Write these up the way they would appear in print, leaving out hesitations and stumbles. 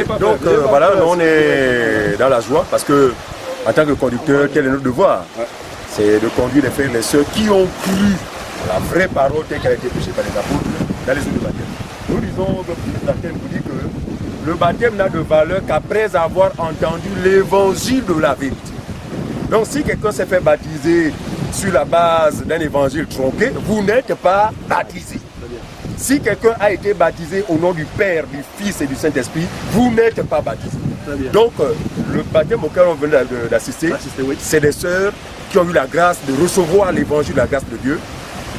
Donc voilà, on est dans la joie parce que en tant que conducteur, quel est notre devoir? C'est de conduire les frères et les sœurs qui ont cru la vraie parole telle qu'elle a été prêchée par les apôtres dans les eaux de baptême. Nous disons que le baptême vous dit que le baptême n'a de valeur qu'après avoir entendu l'évangile de la vérité. Donc si quelqu'un s'est fait baptiser sur la base d'un évangile tronqué, vous n'êtes pas baptisé. Si quelqu'un a été baptisé au nom du Père, du Fils et du Saint-Esprit, vous n'êtes pas baptisé. Donc le baptême auquel on venait d'assister, c'est des sœurs qui ont eu la grâce de recevoir l'évangile de la grâce de Dieu.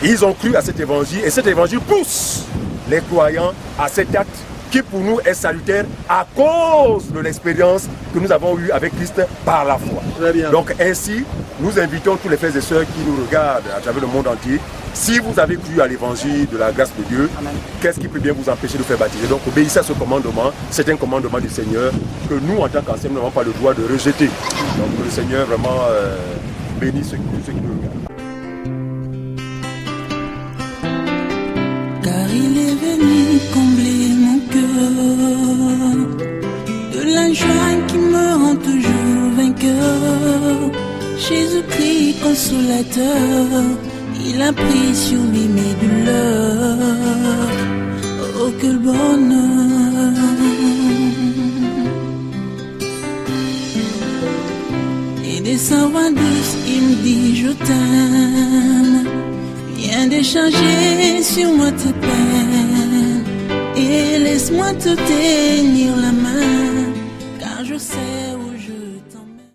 Ils ont cru à cet évangile et cet évangile pousse les croyants à cet acte qui pour nous est salutaire à cause de l'expérience que nous avons eue avec Christ par la foi. Donc ainsi, nous invitons tous les frères et sœurs qui nous regardent à travers le monde entier. Si vous avez cru à l'évangile de la grâce de Dieu, qu'est-ce qui peut bien vous empêcher de faire baptiser? Donc obéissez à ce commandement, c'est un commandement du Seigneur que nous en tant qu'anciens nous n'avons pas le droit de rejeter. Donc que le Seigneur vraiment bénisse ceux qui nous regardent. Car il est venu combler mon cœur de la joie qui me rend toujours vainqueur. Jésus-Christ consolateur, il a pris sur lui mes douleurs. Oh quel bonheur! Et des sa voix douce, il me dit je t'aime. Viens décharger sur moi tes peines et laisse-moi te tenir la main, car je sais où je t'emmène.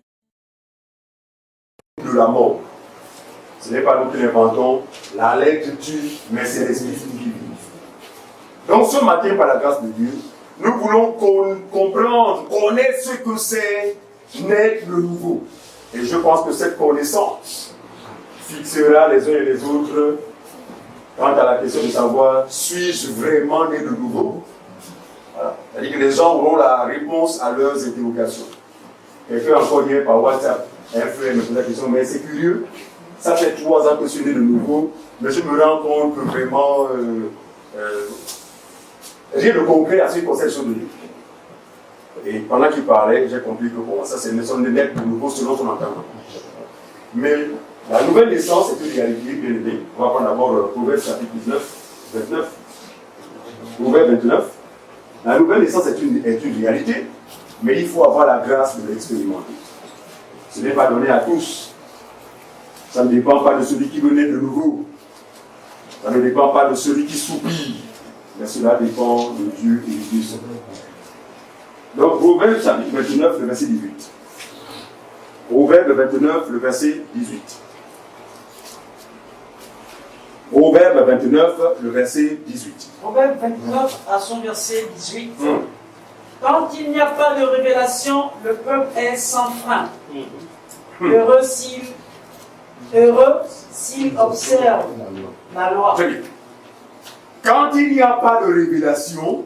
De la mort. Ce n'est pas nous qui l'inventons, la lettre tue, mais c'est l'esprit qui vit. Donc ce matin, par la grâce de Dieu, nous voulons comprendre, connaître ce que c'est naître de nouveau. Et je pense que cette connaissance fixera les uns et les autres quant à la question de savoir, suis-je vraiment né de nouveau? Voilà. C'est-à-dire que les gens auront la réponse à leurs interrogations. Quelqu'un encore hier par WhatsApp, un frère me pose la question, mais c'est curieux, ça fait 3 ans que je suis né de nouveau, mais je me rends compte que vraiment, rien de concret à ce qui concerne les choses de Dieu. Et pendant qu'il parlait, j'ai compris que pour moi, ça c'est une naissance de naître de nouveau selon son entendement. Mais la nouvelle naissance est une réalité bien aimée. On va prendre d'abord Proverbe chapitre 29. Proverbe 29. La nouvelle naissance est une réalité, mais il faut avoir la grâce de l'expérimenter. Ce n'est pas donné à tous. Ça ne dépend pas de celui qui veut naître de nouveau. Ça ne dépend pas de celui qui soupire. Mais cela dépend de Dieu et du Dieu seul. Donc, Proverbe chapitre 29, le verset 18. Proverbe 29, le verset 18. Proverbe 29, le verset 18. Proverbe 29 à son verset 18. Quand il n'y a pas de révélation, le peuple est sans frein. Heureux s'il observe la loi. Très bien. Quand il n'y a pas de révélation,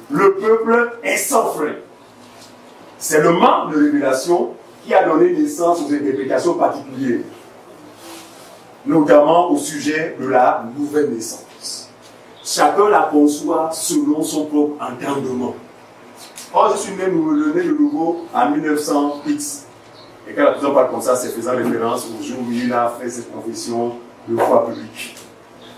le peuple est sans frein. C'est le manque de révélation qui a donné naissance aux interprétations particulières, notamment au sujet de la nouvelle naissance. Chacun la conçoit selon son propre entendement. Oh, je suis né de nouveau en 1900X. Et quand la personne parle comme ça, c'est faisant référence au jour où il a fait cette confession de foi publique.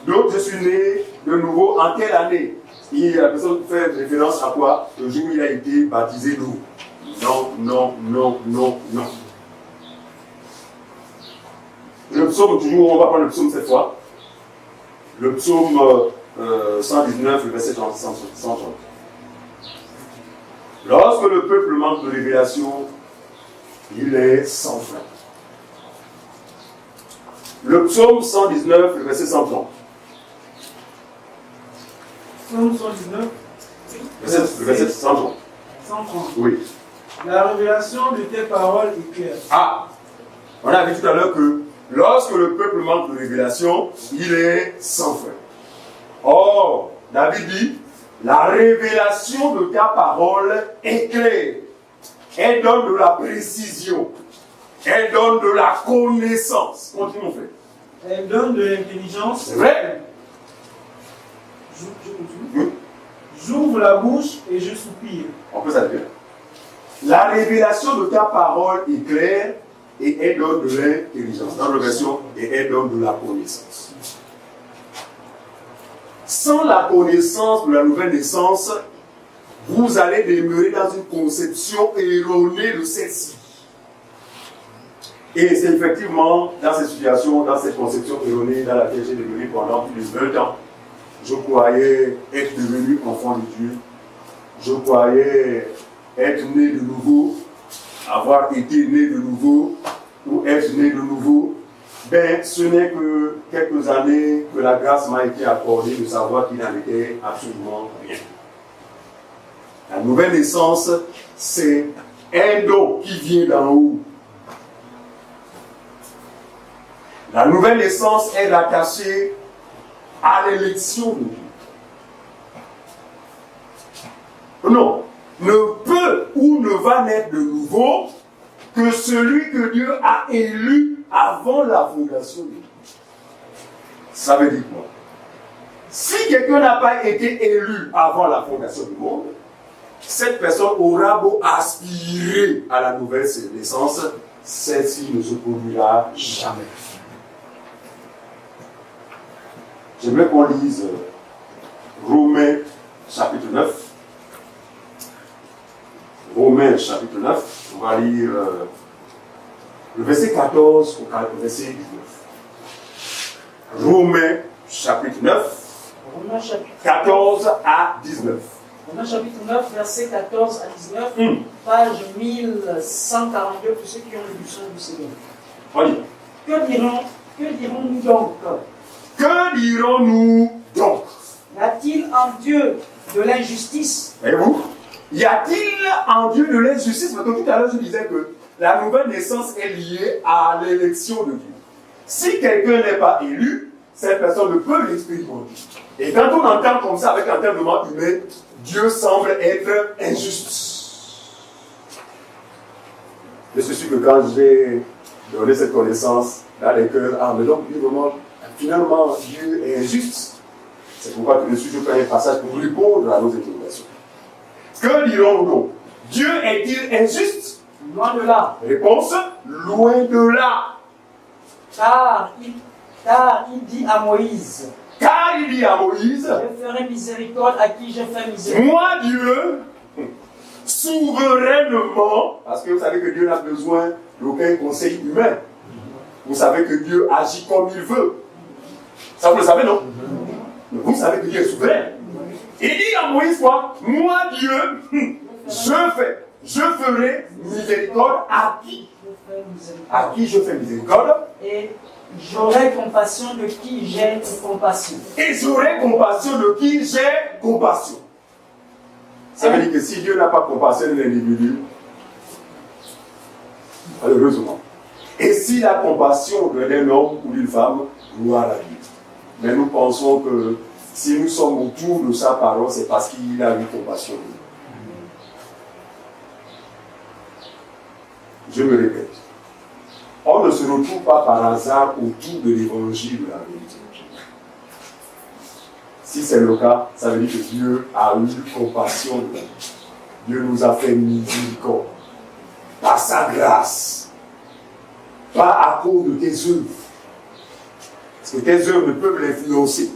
Donc, je suis né de nouveau en quelle année? Et la personne fait référence à quoi? Le jour où il a été baptisé d'eau. Non. Le psaume, toujours, on va prendre le psaume cette fois. Le psaume 119, le verset 130. Lorsque le peuple manque de révélation, il est sans frein. Le psaume 119, le verset 130. Psaume 119. Le verset 130. 130. Oui. La révélation de tes paroles est claire. Ah, on a vu tout à l'heure que lorsque le peuple manque de révélation, il est sans frein. Or, David dit, la révélation de ta parole est claire. Elle donne de la précision. Elle donne de la connaissance. Continuons, frère. Elle donne de l'intelligence. C'est vrai. Je continue. Oui. J'ouvre la bouche et je soupire. On peut s'arrêter là. La révélation de ta parole est claire et elle donne de l'intelligence. Dans la version, et elle donne de la connaissance. Sans la connaissance de la nouvelle naissance, vous allez demeurer dans une conception erronée de celle-ci. Et c'est effectivement dans cette situation, dans cette conception erronée dans laquelle j'ai demeuré pendant plus de 20 ans. Je croyais être devenu enfant de Dieu. Je croyais être né de nouveau, avoir été né de nouveau, ou être né de nouveau. Ben, ce n'est que quelques années que la grâce m'a été accordée de savoir qu'il n'en était absolument rien. La nouvelle naissance, c'est un don qui vient d'en haut. La nouvelle naissance est rattachée à l'élection de Dieu. Non, ne peut ou ne va naître de nouveau que celui que Dieu a élu avant la fondation du monde. Ça veut dire quoi? Si quelqu'un n'a pas été élu avant la fondation du monde, cette personne aura beau aspirer à la nouvelle naissance, celle-ci ne se produira jamais. J'aimerais qu'on lise Romains chapitre 9. Romains chapitre 9, on va lire le verset 14 au verset 19. Romains chapitre 9, 14 à 19. Romains chapitre 9, verset 14 à 19, page 1142 pour ceux qui ont le buisson du Seigneur. Oui. Que dirons-nous donc? Que dirons-nous donc? Y a-t-il en Dieu de l'injustice? Et vous? Y a-t-il en Dieu de l'injustice? Parce que tout à l'heure je disais que la nouvelle naissance est liée à l'élection de Dieu. Si quelqu'un n'est pas élu, cette personne ne peut l'expérimenter. Et quand on entend comme ça avec un terme humain, Dieu semble être injuste. Je suis sûr que quand j'ai donné cette connaissance dans les cœurs, mais donc, finalement, Dieu est injuste. C'est pourquoi tout de suite je fais un passage pour répondre à nos interrogations. Que dirons-nous donc? Dieu est-il injuste? Loin de là. Réponse, loin de là. Car il dit à Moïse, Je ferai miséricorde à qui je fais miséricorde. Moi, Dieu, souverainement, parce que vous savez que Dieu n'a besoin d'aucun conseil humain. Vous savez que Dieu agit comme il veut. Ça, vous le savez, non? Vous savez que Dieu est souverain. Il dit à Moïse quoi? Moi, Dieu, je ferai miséricorde à qui? À qui je fais miséricorde? Et j'aurai compassion de qui j'ai compassion. Et j'aurai compassion de qui j'ai compassion. Ça veut dire que si Dieu n'a pas compassion de l'individu, malheureusement. Et s'il a compassion d'un homme ou d'une femme, gloire à Dieu. Mais nous pensons que si nous sommes autour de sa parole, c'est parce qu'il a eu compassion de nous. Je me répète. On ne se retrouve pas par hasard autour de l'évangile de la vérité. Si c'est le cas, ça veut dire que Dieu a eu compassion de nous. Dieu nous a fait miséricorde. Par sa grâce. Pas à cause de tes œuvres. Parce que tes œuvres ne peuvent l'influencer.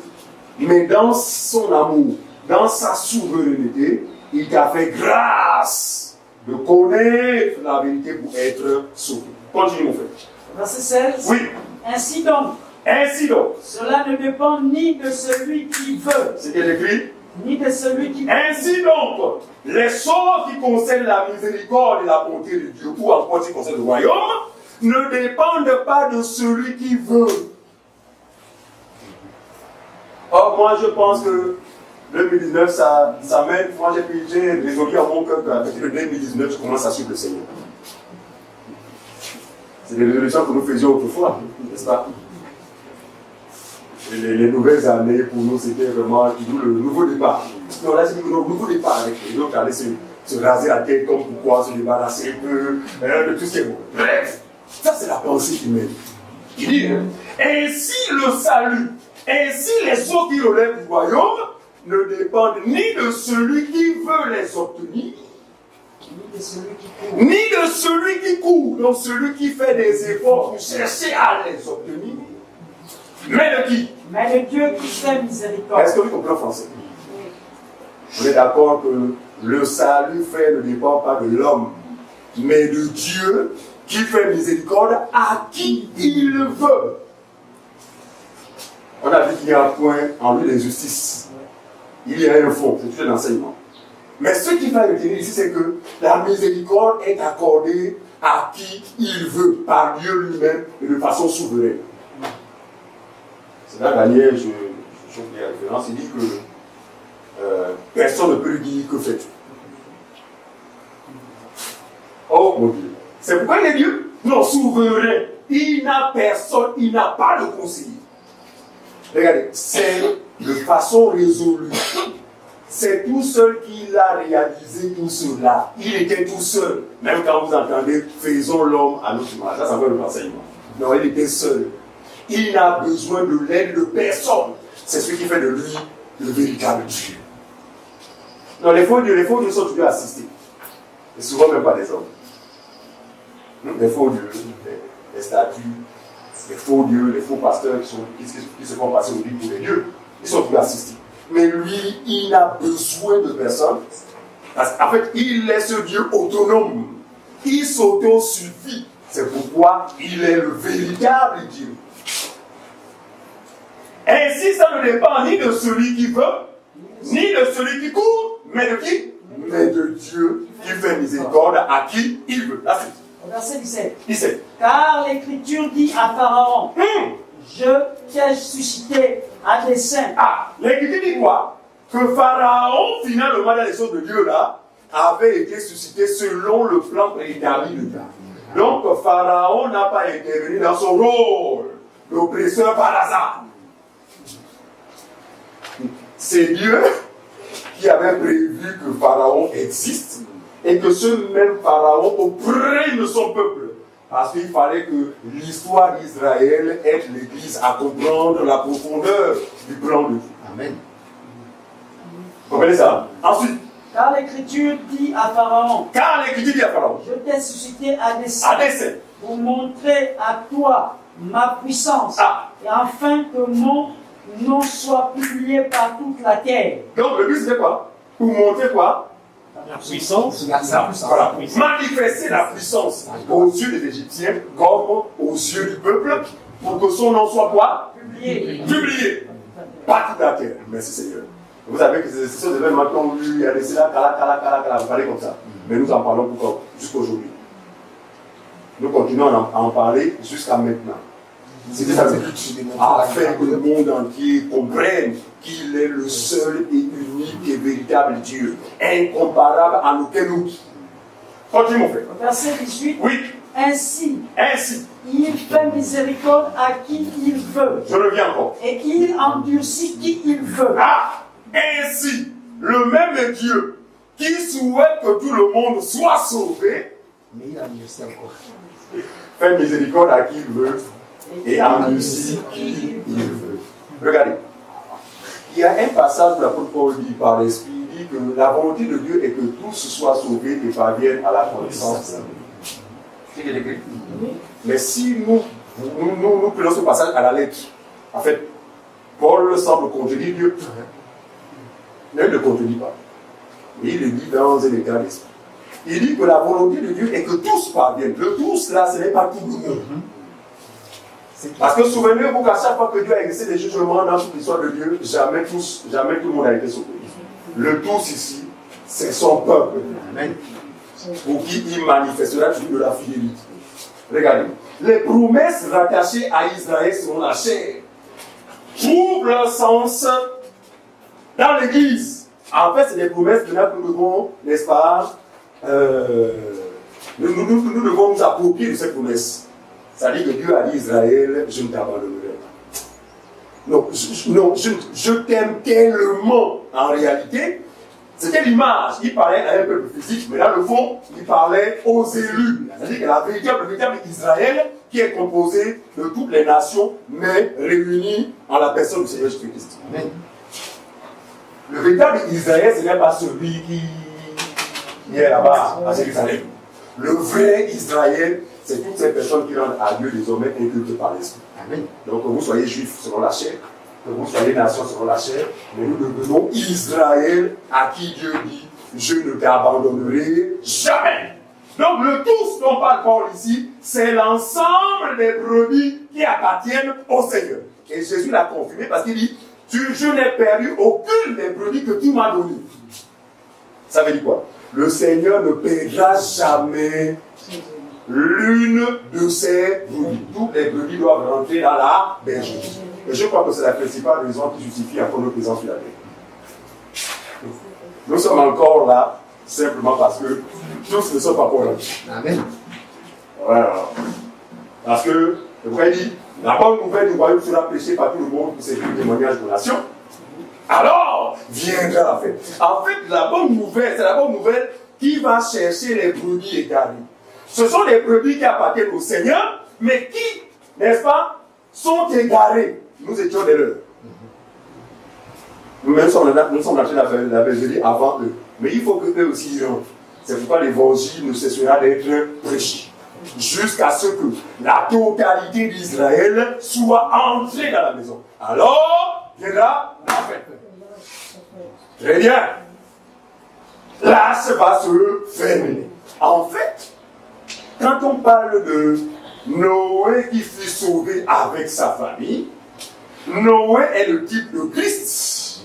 Mais dans son amour, dans sa souveraineté, il t'a fait grâce de connaître la vérité pour être sauvé. Continue, mon frère. Verset 16. Oui. Ainsi donc, cela ne dépend ni de celui qui veut, c'était écrit, ni de celui qui... Ainsi donc, les choses qui concernent la miséricorde et la bonté de Dieu, ou encore qui concernent le royaume, ne dépendent pas de celui qui veut. Or, moi, je pense que 2019, ça m'aide. Moi, j'ai résolu à mon cœur qu'avec le 2019, je commence à suivre le Seigneur. C'est des résolutions que nous faisions autrefois, n'est-ce pas? Et les nouvelles années, pour nous, c'était vraiment le nouveau départ. Non, là, c'est le nouveau départ avec les autres, aller se raser la tête comme pourquoi, se débarrasser un peu de tout ce qui est bon. Bref, ça, c'est la pensée humaine. Il dit, ainsi le salut, ainsi les eaux qui relèvent du royaume ne dépendent ni de celui qui veut les obtenir, ni de celui qui court, donc celui qui fait des efforts pour chercher à les obtenir, mais de qui? Mais de Dieu qui fait miséricorde. Est-ce que vous comprenez le français? On est d'accord que le salut fait ne dépend pas de l'homme, mais de Dieu qui fait miséricorde à qui il le veut. On a vu qu'il y a un point en lui de justice. Il y a un fond, c'est tout un enseignement. Mais ce qu'il va retenir ici, c'est que la miséricorde est accordée à qui il veut, par Dieu lui-même et de façon souveraine. C'est là, Daniel, je fais la référence, il dit que personne ne peut lui dire que fais-tu. Oh mon Dieu. C'est pourquoi il est Dieu? Non, souverain. Il n'a personne, il n'a pas de conseiller. Regardez, c'est de façon résolue. C'est tout seul qu'il a réalisé tout cela. Il était tout seul. Même quand vous entendez, faisons l'homme à notre image. Ça veut le enseignement. Non, il était seul. Il n'a besoin de l'aide de personne. C'est ce qui fait de lui le véritable Dieu. Non, les faux dieux sont toujours assistés. Et souvent même pas des hommes. Les faux dieux, les statues, les faux dieux, les faux pasteurs qui se font passer aujourd'hui pour les dieux, ils sont toujours assistés. Mais lui, il n'a besoin de personne. Parce qu'en fait, il est ce Dieu autonome. Il s'auto-suffit. C'est pourquoi il est le véritable Dieu. Ainsi, ça ne dépend ni de celui qui veut, ni de celui qui court, mais de qui? Mais de Dieu qui fait miséricorde à qui il veut. La suite. Verset 17. 17. Car l'Écriture dit à Pharaon, je t'ai suscité à dessein. Ah, l'Écriture dit quoi? Que Pharaon, finalement, dans les choses de Dieu là, avait été suscité selon le plan préétabli de Dieu. Donc, Pharaon n'a pas intervenu dans son rôle d'oppresseur par hasard. C'est Dieu qui avait prévu que Pharaon existe et que ce même Pharaon opprime son peuple. Parce qu'il fallait que l'histoire d'Israël aide l'Église à comprendre la profondeur du plan de Dieu. Amen. Vous comprenez ça? Ensuite. Car l'Écriture dit à Pharaon. Car l'Écriture dit à Pharaon. Je t'ai suscité à dessein. À dessein. Pour montrer à toi ma puissance. Ah. Et afin que mon nom soit publié par toute la terre. Donc le but c'était quoi? Pour montrer quoi? La puissance. Voilà. Manifester la puissance aux yeux des Égyptiens comme aux yeux du peuple pour que son nom soit quoi? Publié. Publié. Par toute la terre. Merci Seigneur. Vous savez que ce sont des événements qu'on lui a laissé là, cala, vous parlez comme ça. Mais nous en parlons encore jusqu'aujourd'hui. Nous continuons à en parler jusqu'à maintenant. C'était ça le but, afin que le monde entier comprenne qu'il est le seul et unique et véritable Dieu, incomparable à aucun autre. Continue mon frère. Verset 18. Oui. Ainsi, il fait miséricorde à qui il veut. Je reviens encore. Et il endurcit qui il veut. Ah, ainsi, le même Dieu qui souhaite que tout le monde soit sauvé, mais il endurcit encore. Fait miséricorde à qui il veut. Et endurcit qui il veut. Regardez. Il y a un passage où l'apôtre Paul dit par l'Esprit, il dit que la volonté de Dieu est que tous soient sauvés et parviennent à la connaissance. C'est ce qu'il est écrit. Mais si nous prenons ce passage à la lettre, en fait, Paul semble contredire Dieu. Mais il ne le contredit pas. Mais il le dit dans un état d'esprit. Il dit que la volonté de Dieu est que tous parviennent. Le tous là, ce n'est pas tout le monde. Parce que souvenez-vous qu'à chaque fois que Dieu a exercé des jugements dans toute l'histoire de Dieu, jamais tout le monde a été sauvé. Le tous ici, c'est son peuple. Amen. Pour qui il manifestera toujours de la fidélité. Regardez, les promesses rattachées à Israël selon la chair trouvent leur sens dans l'Église. En fait, c'est des promesses que nous devons, n'est-ce pas, nous devons nous approprier de ces promesses. C'est-à-dire que Dieu a dit à Israël, je ne t'abandonnerai pas. Je t'aime tellement. En réalité, c'était l'image. Il parlait à un peuple physique, mais dans le fond, il parlait aux élus. C'est-à-dire que la véritable Israël, qui est composée de toutes les nations, mais réunie en la personne du Seigneur Jésus-Christ. Amen. Le véritable Israël, ce n'est pas celui qui est là-bas à Jérusalem. Le vrai Israël, c'est toutes ces personnes qui rendent à Dieu désormais incultes par l'esprit. Amen. Donc que vous soyez juifs selon la chair, que vous soyez nation selon la chair, mais nous devenons Israël à qui Dieu dit je ne t'abandonnerai jamais. Donc le tous dont parle Paul ici, c'est l'ensemble des brebis qui appartiennent au Seigneur. Et Jésus l'a confirmé parce qu'il dit je n'ai perdu aucune des brebis que tu m'as données. Ça veut dire quoi? Le Seigneur ne perdra jamais l'une de ses brebis. Toutes les brebis doivent rentrer dans la bergerie. Et je crois que c'est la principale raison qui justifie encore notre présence sur la terre. Nous sommes encore là simplement parce que tous ne sont pas pour là. Amen. Voilà. Parce que, le frère dit, la bonne nouvelle du royaume sera prêchée par tout le monde pour servir le témoignage de la nation. Alors, viendra la fête. En fait, la bonne nouvelle, c'est la bonne nouvelle qui va chercher les brebis égarées. Ce sont les brebis qui appartiennent au Seigneur, mais qui, n'est-ce pas, sont égarés. Nous étions des leurs. Nous sommes en train de faire la bergerie avant eux. Mais il faut qu'eux aussi y rentrent. C'est pourquoi l'évangile ne cessera d'être prêché. Jusqu'à ce que la totalité d'Israël soit entrée dans la maison. Alors, viendra la fête. Très bien. Là, ça va se fermer. En fait, quand on parle de Noé qui fut sauvé avec sa famille, Noé est le type de Christ.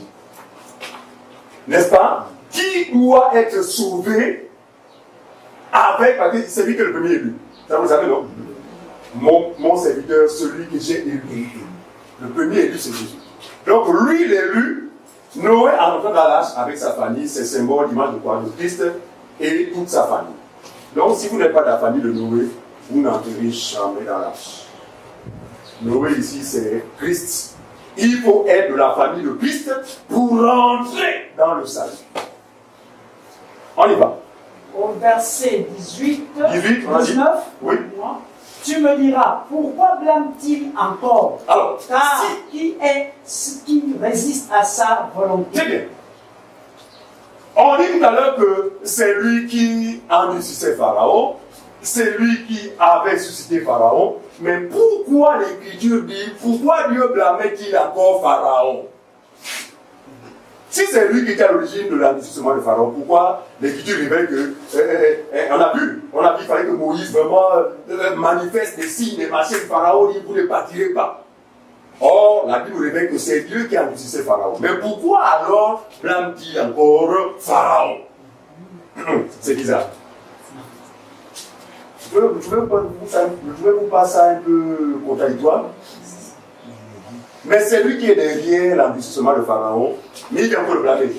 N'est-ce pas? Qui doit être sauvé avec, parce que c'est lui qui est le premier élu. Ça vous le savez, non? Mon serviteur, celui que j'ai élu. Le premier élu, c'est Jésus. Donc, lui, l'élu, Noé, en entrant dans l'arche avec sa famille, c'est symbole, l'image de quoi? De Christ et toute sa famille. Donc, si vous n'êtes pas de la famille de Noé, vous n'entrerez jamais dans l'arche. Noé, ici, c'est Christ. Il faut être de la famille de Christ pour rentrer dans le salut. On y va. Au verset 18, 19, oui. Tu me diras, pourquoi blâme-t-il encore? Alors, car qui est ce qui résiste à sa volonté? C'est bien. On dit tout à l'heure que c'est lui qui endurcissait Pharaon, c'est lui qui avait suscité Pharaon, mais pourquoi l'Écriture dit, pourquoi Dieu blâmait-il encore Pharaon? Si c'est lui qui est à l'origine de l'endurcissement de Pharaon, pourquoi l'Écriture révèle que, on a vu, il fallait que Moïse vraiment manifeste des signes, des machins de Pharaon, il vous ne partirez pas. Or, la Bible révèle que c'est Dieu qui a endurcissé Pharaon. Mais pourquoi alors blâme-t-il encore Pharaon? C'est bizarre. Je vais vous passer un peu contradictoire. Mais c'est lui qui est derrière l'endurcissement de Pharaon, mais il vient encore le blâmer.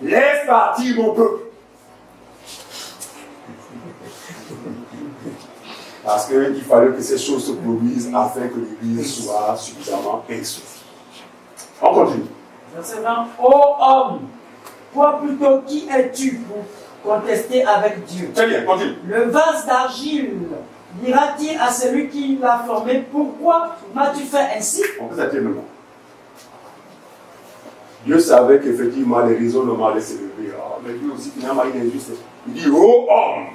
Laisse partir mon peuple. Parce qu'il fallait que ces choses se produisent afin que l'Église soit suffisamment exaucée. On continue. Verset 20. Ô homme, toi plutôt qui es-tu pour contester avec Dieu? Très bien, continue. Le vase d'argile dira-t-il à celui qui l'a formé, pourquoi m'as-tu fait ainsi? On peut s'attirer maintenant. Dieu savait qu'effectivement les raisonnements allaient s'élever. Mais Dieu aussi, finalement, il est injuste. Il dit, ô homme,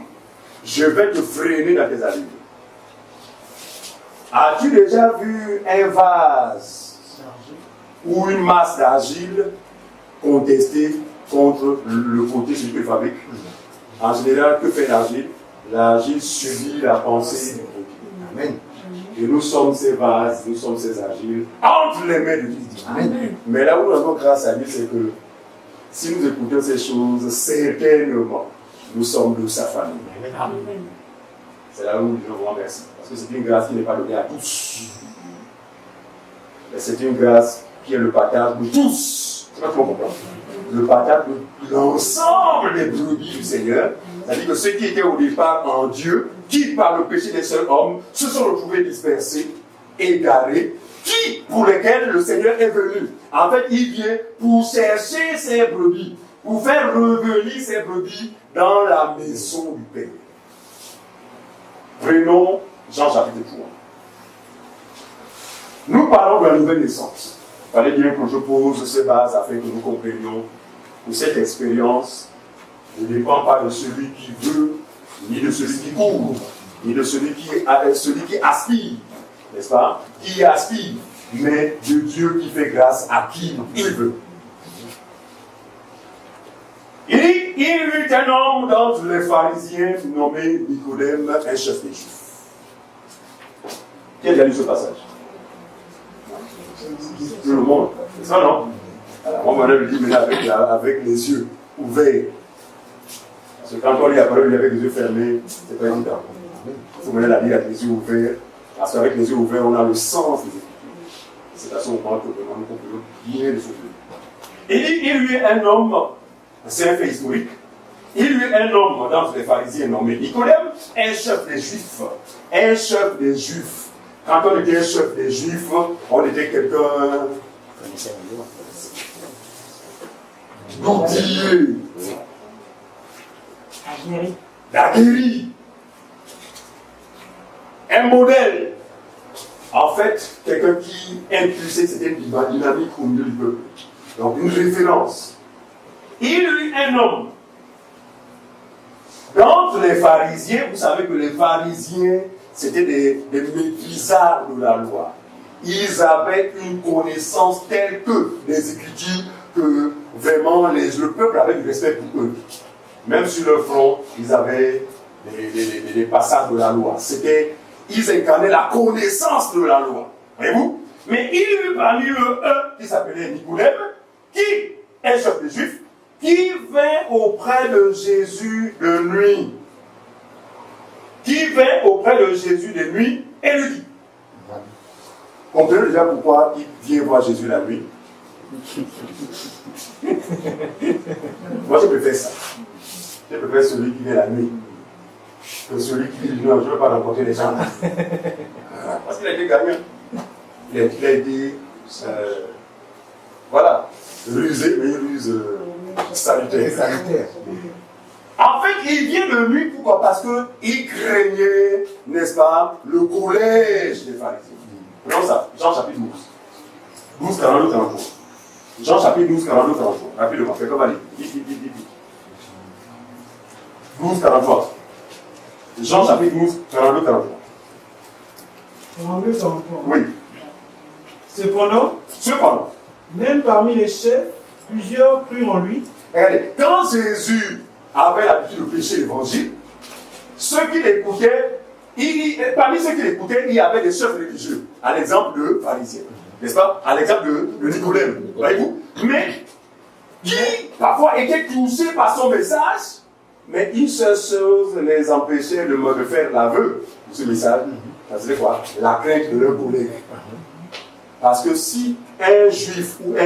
je vais te freiner dans tes allées. As-tu déjà vu un vase ou une masse d'argile contester contre le côté celui qui le fabrique? En général, que fait l'argile? L'argile subit la pensée du côté. Amen. Et nous sommes ces vases, nous sommes ces argiles entre les mains de Dieu. Amen. Mais là où nous avons grâce à lui, c'est que si nous écoutons ces choses, certainement, nous sommes de sa famille. Amen. C'est là où nous disons grand merci. Parce que c'est une grâce qui n'est pas donnée à tous. Mais c'est une grâce qui est le partage de tous. C'est pas comment comprendre. Le partage de l'ensemble des brebis du Seigneur. C'est-à-dire que ceux qui étaient au départ en Dieu, qui par le péché des seuls hommes, se sont retrouvés dispersés, égarés, qui, pour lesquels le Seigneur est venu. En fait, il vient pour chercher ses brebis, pour faire revenir ses brebis dans la maison du Père. Prenons Jean chapitre 3. Nous parlons de la nouvelle naissance. Il fallait bien que je pose ces bases afin que nous comprenions que cette expérience ne dépend pas de celui qui veut, ni de celui qui court, ni de celui qui aspire, n'est-ce pas? Qui aspire, mais de Dieu qui fait grâce à qui il veut. Il y eut un homme d'entre les pharisiens nommé Nicodème, un chef des Juifs. Qui a déjà lu ce passage? Tout le monde. C'est ça, non? Alors, moi, je le dis maintenant avec les yeux ouverts. Parce que quand on lit la parole avec les yeux fermés, c'est pas évident. Il faut mener la lire avec les yeux ouverts. Parce qu'avec les yeux ouverts, on a le sens des Écritures. C'est à ce moment que nous pouvons bien les souffler. Il y eut un homme, c'est un fait historique, il y eut un homme dans les pharisiens nommé Nicodème, un chef des Juifs. Un chef des Juifs. Quand on était un chef des Juifs, on était quelqu'un d'outillé, d'aguerri, un modèle. En fait, quelqu'un qui impulsait, c'était une dynamique au milieu du peuple. Donc une référence. Il y eut un homme. D'entre les pharisiens, vous savez que les pharisiens, c'était des maîtrisards de la loi. Ils avaient une connaissance telle que les Écritures, que vraiment le peuple avait du respect pour eux. Même sur leur front, ils avaient des passages de la loi. Ils incarnaient la connaissance de la loi. Voyez-vous? Mais il y eut parmi eux un qui s'appelait Nicodème, qui est chef des Juifs, qui vint auprès de Jésus de nuit. Qui vint auprès de Jésus de nuit et lui dit. Comprenez déjà pourquoi il vient voir Jésus la nuit. Moi je préfère ça. Je préfère celui qui vient la nuit que celui qui dit non, je ne veux pas rencontrer les gens. Parce qu'il a été gagnant. Il a été voilà, rusé, mais une ruse salutaire. En fait, il vient de nuit, pourquoi? Parce qu'il craignait, n'est-ce pas, le collège des pharisiens. Prenons ça, Jean chapitre 12. 12, 42, 33. Jean chapitre 12, 42, 33. Rapidement, fais comme aller. Vite. 12, 43. Jean chapitre 12, 42, 43. 42, 43. Oui. Cependant, même parmi les chefs, plusieurs crurent en lui. Regardez, quand Jésus avait l'habitude de prêcher l'évangile, ceux qui l'écoutaient, parmi ceux qui l'écoutaient, il y avait des chefs religieux, à l'exemple de pharisiens, n'est-ce pas? À l'exemple de Nicodème, voyez-vous? Mais qui parfois étaient touchés par son message, mais une seule chose les empêchait de faire l'aveu de ce message. C'est quoi? La crainte de leur collègue. Parce que si un juif ou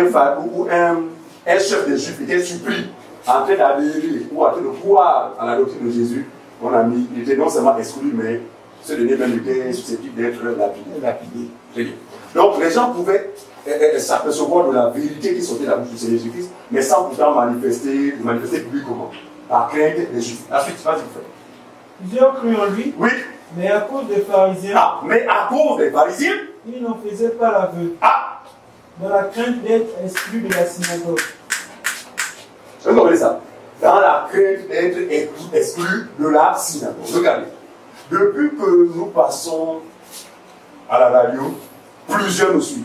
un chef des juifs était surpris en train d'adhérer ou en train de croire à la doctrine de Jésus, il était non seulement exclu, mais ce dernier même était susceptible d'être lapidé. Donc les gens pouvaient s'apercevoir de la vérité qui sortait de la bouche du Seigneur Jésus-Christ, mais sans pourtant manifester publiquement, par crainte des juifs. Ensuite, vas-y, frère. Plusieurs crurent en lui. Oui. Mais à cause des pharisiens. Mais à cause des pharisiens. Ils n'en faisaient pas l'aveu. Dans la crainte d'être exclus de la synagogue. Vous comprenez ça? Dans la crainte d'être exclus de la synagogue. Regardez. Depuis que nous passons à la radio, plusieurs nous suivent.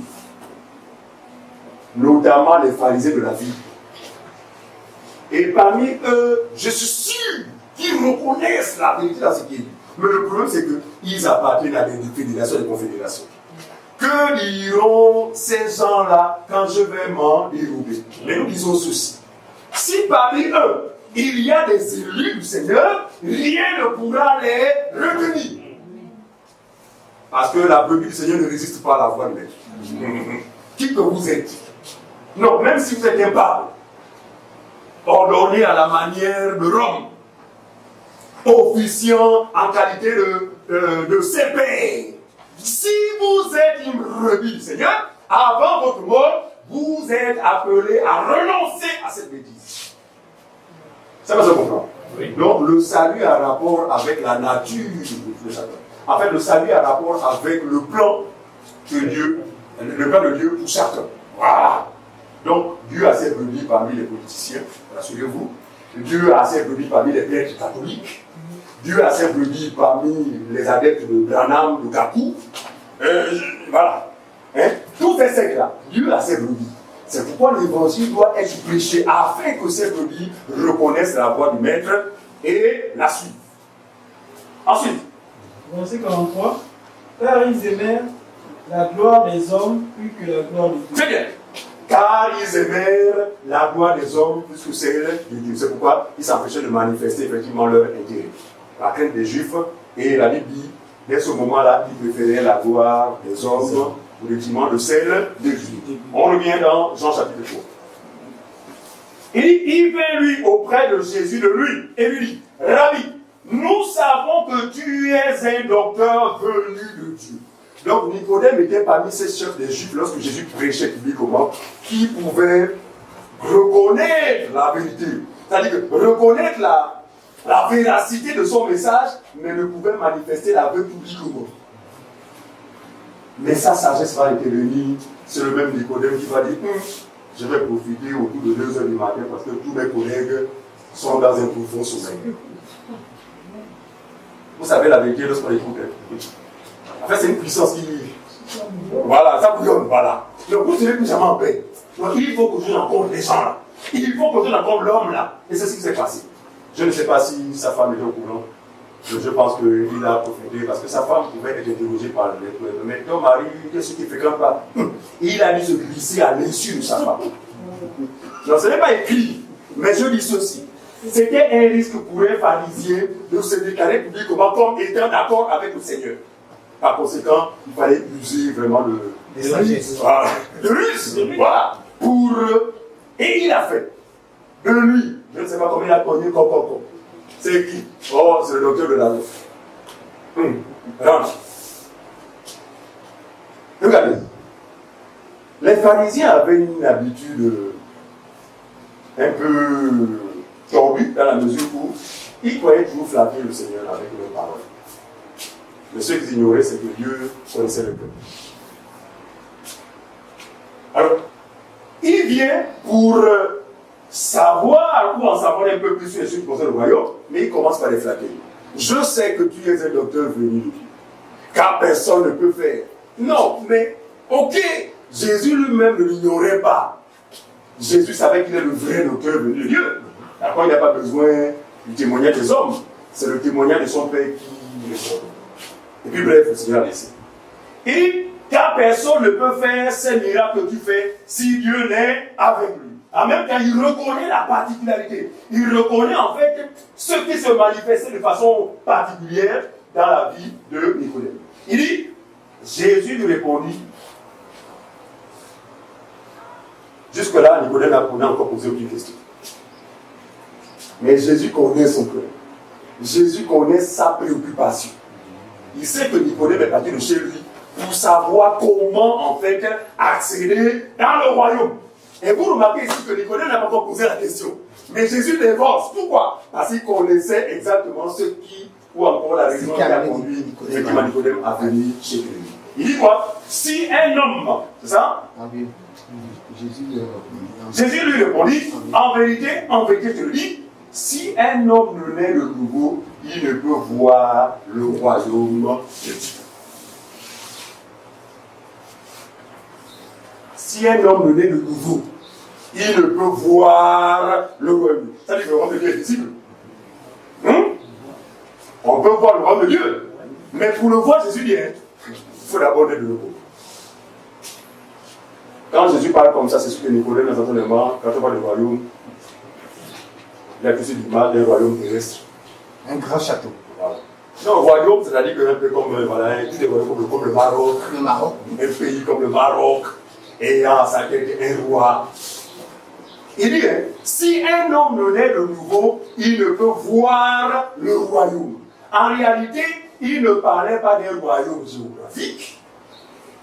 Notamment les pharisiens de la ville. Et parmi eux, je suis sûr qu'ils reconnaissent la vérité dans ce qui est dit. Mais le problème, c'est qu'ils appartiennent à des fédérations et des confédérations. Que diront ces gens-là quand je vais m'en dérouler? Mais nous disons ceci. Si parmi eux, il y a des élus du Seigneur, rien ne pourra les retenir. Parce que la brebis du Seigneur ne résiste pas à la voix de l'être. Qui que vous êtes? Non, même si vous êtes un pape, ordonné à la manière de Rome, officiant en qualité de ses pairs. Si vous êtes une brebis du Seigneur, avant votre mort, vous êtes appelé à renoncer à cette bêtise. Ça va se comprendre. Oui. Donc le salut a rapport avec la nature de Satan. En fait, le salut a rapport avec le plan de Dieu pour chacun. Voilà. Donc, Dieu a ses brebis parmi les politiciens, rassurez-vous. Dieu a ses brebis parmi les prêtres catholiques. Dieu a ses brebis parmi les adeptes de Branham, de Gakou. Voilà. Hein? Tous ces sectes-là, Dieu a ses brebis. C'est pourquoi l'évangile doit être prêché afin que ces brebis reconnaissent la voix du maître et la suivent. Ensuite, verset 43. Car ils aimèrent la gloire des hommes plus que la gloire de Dieu. Très bien. Car ils aimèrent la gloire des hommes plus que celle de Dieu. C'est pourquoi ils s'empêchaient de manifester effectivement leur intérêt. La crainte des Juifs, et la Bible dit, dès ce moment-là, ils préféraient la gloire des hommes au détriment de celle de Dieu. On revient dans Jean chapitre 3. Il vint lui auprès de Jésus de lui et lui dit, Rabbi, nous savons que tu es un docteur venu de Dieu. Donc Nicodème était parmi ces chefs des Juifs lorsque Jésus prêchait publiquement, qui pouvaient reconnaître la vérité. C'est-à-dire que reconnaître la véracité de son message, mais ne pouvait manifester l'aveu publiquement. Mais sa sagesse va intervenir, c'est le même Nicodème qui va dire, je vais profiter autour de 2 heures du matin parce que tous mes collègues sont dans un profond sommeil. Vous savez la vérité lorsqu'on écoute. En fait, c'est une puissance qui... Voilà, ça bouillonne, voilà. Donc vous serez plus jamais en paix. Donc il faut que je rencontre les gens là. Il faut que je rencontre l'homme là. Et c'est ce qui s'est passé. Je ne sais pas si sa femme était au courant. Je pense qu'il a profité parce que sa femme pouvait être interrogée par le maître. Mais ton mari, qu'est-ce qu'il ne fréquente pas? Il a dû se glisser à l'insu de sa femme. Donc ce n'est pas écrit, mais je dis ceci. C'était un risque pour un pharisien de se déclarer publiquement comme étant d'accord avec le Seigneur. Par conséquent, il fallait user vraiment de sagesse. Voilà. De ruse. Voilà. Et il a fait. De lui, je ne sais pas combien il a connu comme. C'est qui? Oh, c'est le docteur de la loi. Rentre. Regardez. Les pharisiens avaient une habitude un peu tordue dans la mesure où ils croyaient toujours flatter le Seigneur avec leurs paroles. Mais ce qu'ils ignoraient, c'est que Dieu connaissait le peuple. Alors, il vient pour savoir ou en savoir un peu plus sur les choses qui concernent le royaume, mais il commence par les flatter. Je sais que tu es un docteur venu de Dieu, car personne ne peut faire. Non, mais ok, Jésus lui-même ne l'ignorait pas. Jésus savait qu'il est le vrai docteur venu de Dieu. Alors, il n'a pas besoin du témoignage des hommes, c'est le témoignage de son Père qui le donne. Et puis bref, le Seigneur a laissé. Il dit, car personne ne peut faire ces miracles que tu fais si Dieu n'est avec lui. En même temps, il reconnaît la particularité. Il reconnaît en fait ce qui se manifestait de façon particulière dans la vie de Nicodème. Il dit, Jésus lui répondit. Jusque-là, Nicodème n'a pas encore posé aucune question. Mais Jésus connaît son cœur. Jésus connaît sa préoccupation. Il sait que Nicodème est parti de chez lui pour savoir comment, en fait, accéder dans le royaume. Et vous remarquez ici que Nicodème n'a pas encore posé la question. Mais Jésus dévore. Pourquoi? Parce qu'il connaissait exactement ce qui, ou encore la raison qui a conduit Nicodème à venir chez lui. Il dit quoi? Si un homme, c'est ça? Jésus lui répondit, en vérité, je te le dis, si un homme ne naît de nouveau, il ne peut voir le royaume de Dieu. Si un homme ne naît de nouveau, il ne peut voir le royaume. C'est-à-dire que le royaume de Dieu est visible. On peut voir le royaume de Dieu. Mais pour le voir, Jésus dit, il faut d'abord naître de nouveau. Quand Jésus parle comme ça, c'est ce que Nicodème, instantanément, quand on parle du royaume, il a plus l'image d'un royaume terrestre. Un grand château. Voilà. Non, royaume, c'est-à-dire qu'un peu comme tous les royaumes comme le Maroc. Le Maroc. Un pays comme le Maroc, ayant sa tête un roi. Il dit, si un homme ne naît de nouveau, il ne peut voir le royaume. En réalité, il ne parlait pas d'un royaume géographique.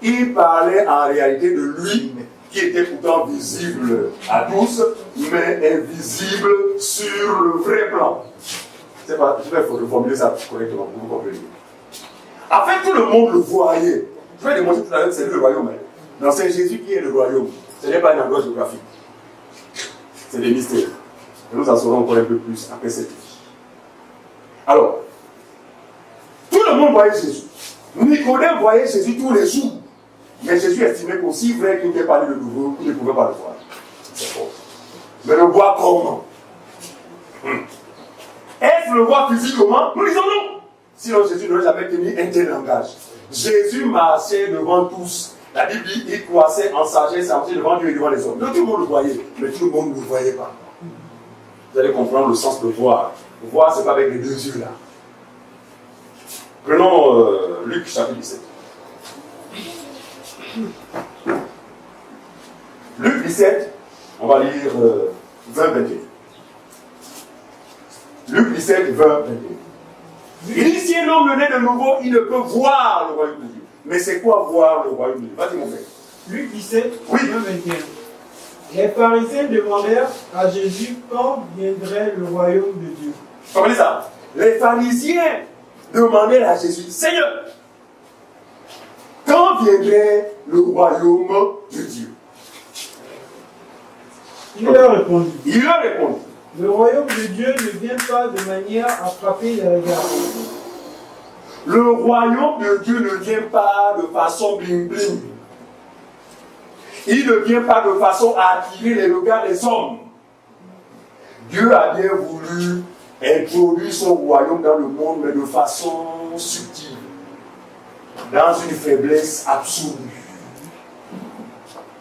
Il parlait en réalité de lui, qui était pourtant visible à tous, mais invisible sur le vrai plan. C'est pas, je vais reformuler ça correctement pour vous comprendre. En fait, tout le monde le voyait. Je vais démontrer tout à l'heure que c'est lui le royaume. Non, c'est Jésus qui est le royaume. Ce n'est pas un endroit géographique. C'est des mystères. Et nous en saurons encore un peu plus après cette vie. Alors, tout le monde voyait Jésus. Nicodème voyait Jésus tous les jours. Mais Jésus estimait qu'aussi vrai qu'il n'était pas de nouveau, il ne pouvait pas le voir. C'est fort. Mais le voir comment? Est-ce le voir physiquement? Nous disons non. Sinon Jésus n'aurait jamais tenu un tel langage. Jésus marchait devant tous. La Bible dit qu'il croissait en sagesse, en marchait devant Dieu et devant les hommes. Donc tout le monde le voyait, mais tout le monde ne le voyait pas. Vous allez comprendre le sens de voir. Voir, ce n'est pas avec les deux yeux là. Prenons Luc chapitre 17. Luc 17, on va lire 20-21. Luc 17, 20-21. Il dit, si un homme né de nouveau, il ne peut voir le royaume de Dieu. Mais c'est quoi voir le royaume de Dieu? Vas-y mon frère. Luc 17, oui. 21. Les pharisiens demandèrent à Jésus quand viendrait le royaume de Dieu. Comprenez ça? Les pharisiens demandèrent à Jésus, Seigneur, quand viendrait le royaume de Dieu? Il leur répondit. Le royaume de Dieu ne vient pas de manière à frapper les regards. Le royaume de Dieu ne vient pas de façon bling bling. Il ne vient pas de façon à attirer les regards des hommes. Dieu a bien voulu introduire son royaume dans le monde, mais de façon subtile, dans une faiblesse absolue.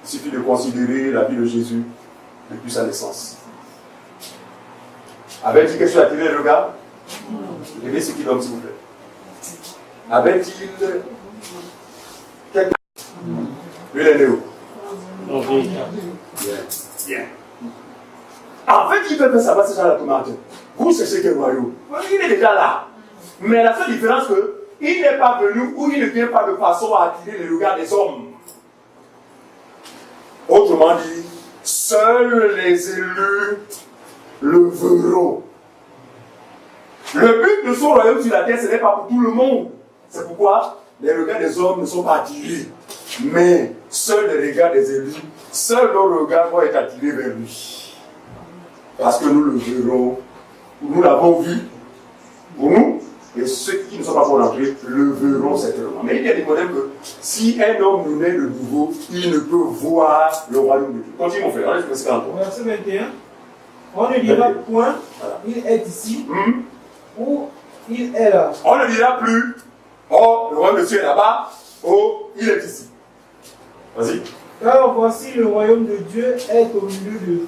Il suffit de considérer la vie de Jésus depuis sa naissance. Avait-il quelque chose à attirer les regards? Levez ce qu'il donne, s'il vous plaît. Avait-il quelque chose? Lui, il est né où? Bien. En fait, il peut faire savoir ces gens-là tout matin. Vous cherchez quel royaume? Il est déjà là. Mais la seule différence, c'est qu'il n'est pas venu ou il ne vient pas de façon à attirer les regards des hommes. Autrement dit, seuls les élus le verront. Le but de son royaume sur la terre, ce n'est pas pour tout le monde. C'est pourquoi les regards des hommes ne sont pas attirés. Mais seuls les regards des élus, seuls nos regards vont être attirés vers lui. Parce que nous le verrons, nous l'avons vu, pour nous, et ceux qui ne sont pas pour l'entrer le verront certainement. Mais il y a des modèles que si un homme naît de nouveau, il ne peut voir le royaume de Dieu. Continue mon frère, allez, verset 21. On ne dira point, il est ici, ou il est là. On ne dira plus, oh, le royaume de Dieu est là-bas, oh, il est ici. Vas-y. Car voici le royaume de Dieu est au milieu de vous.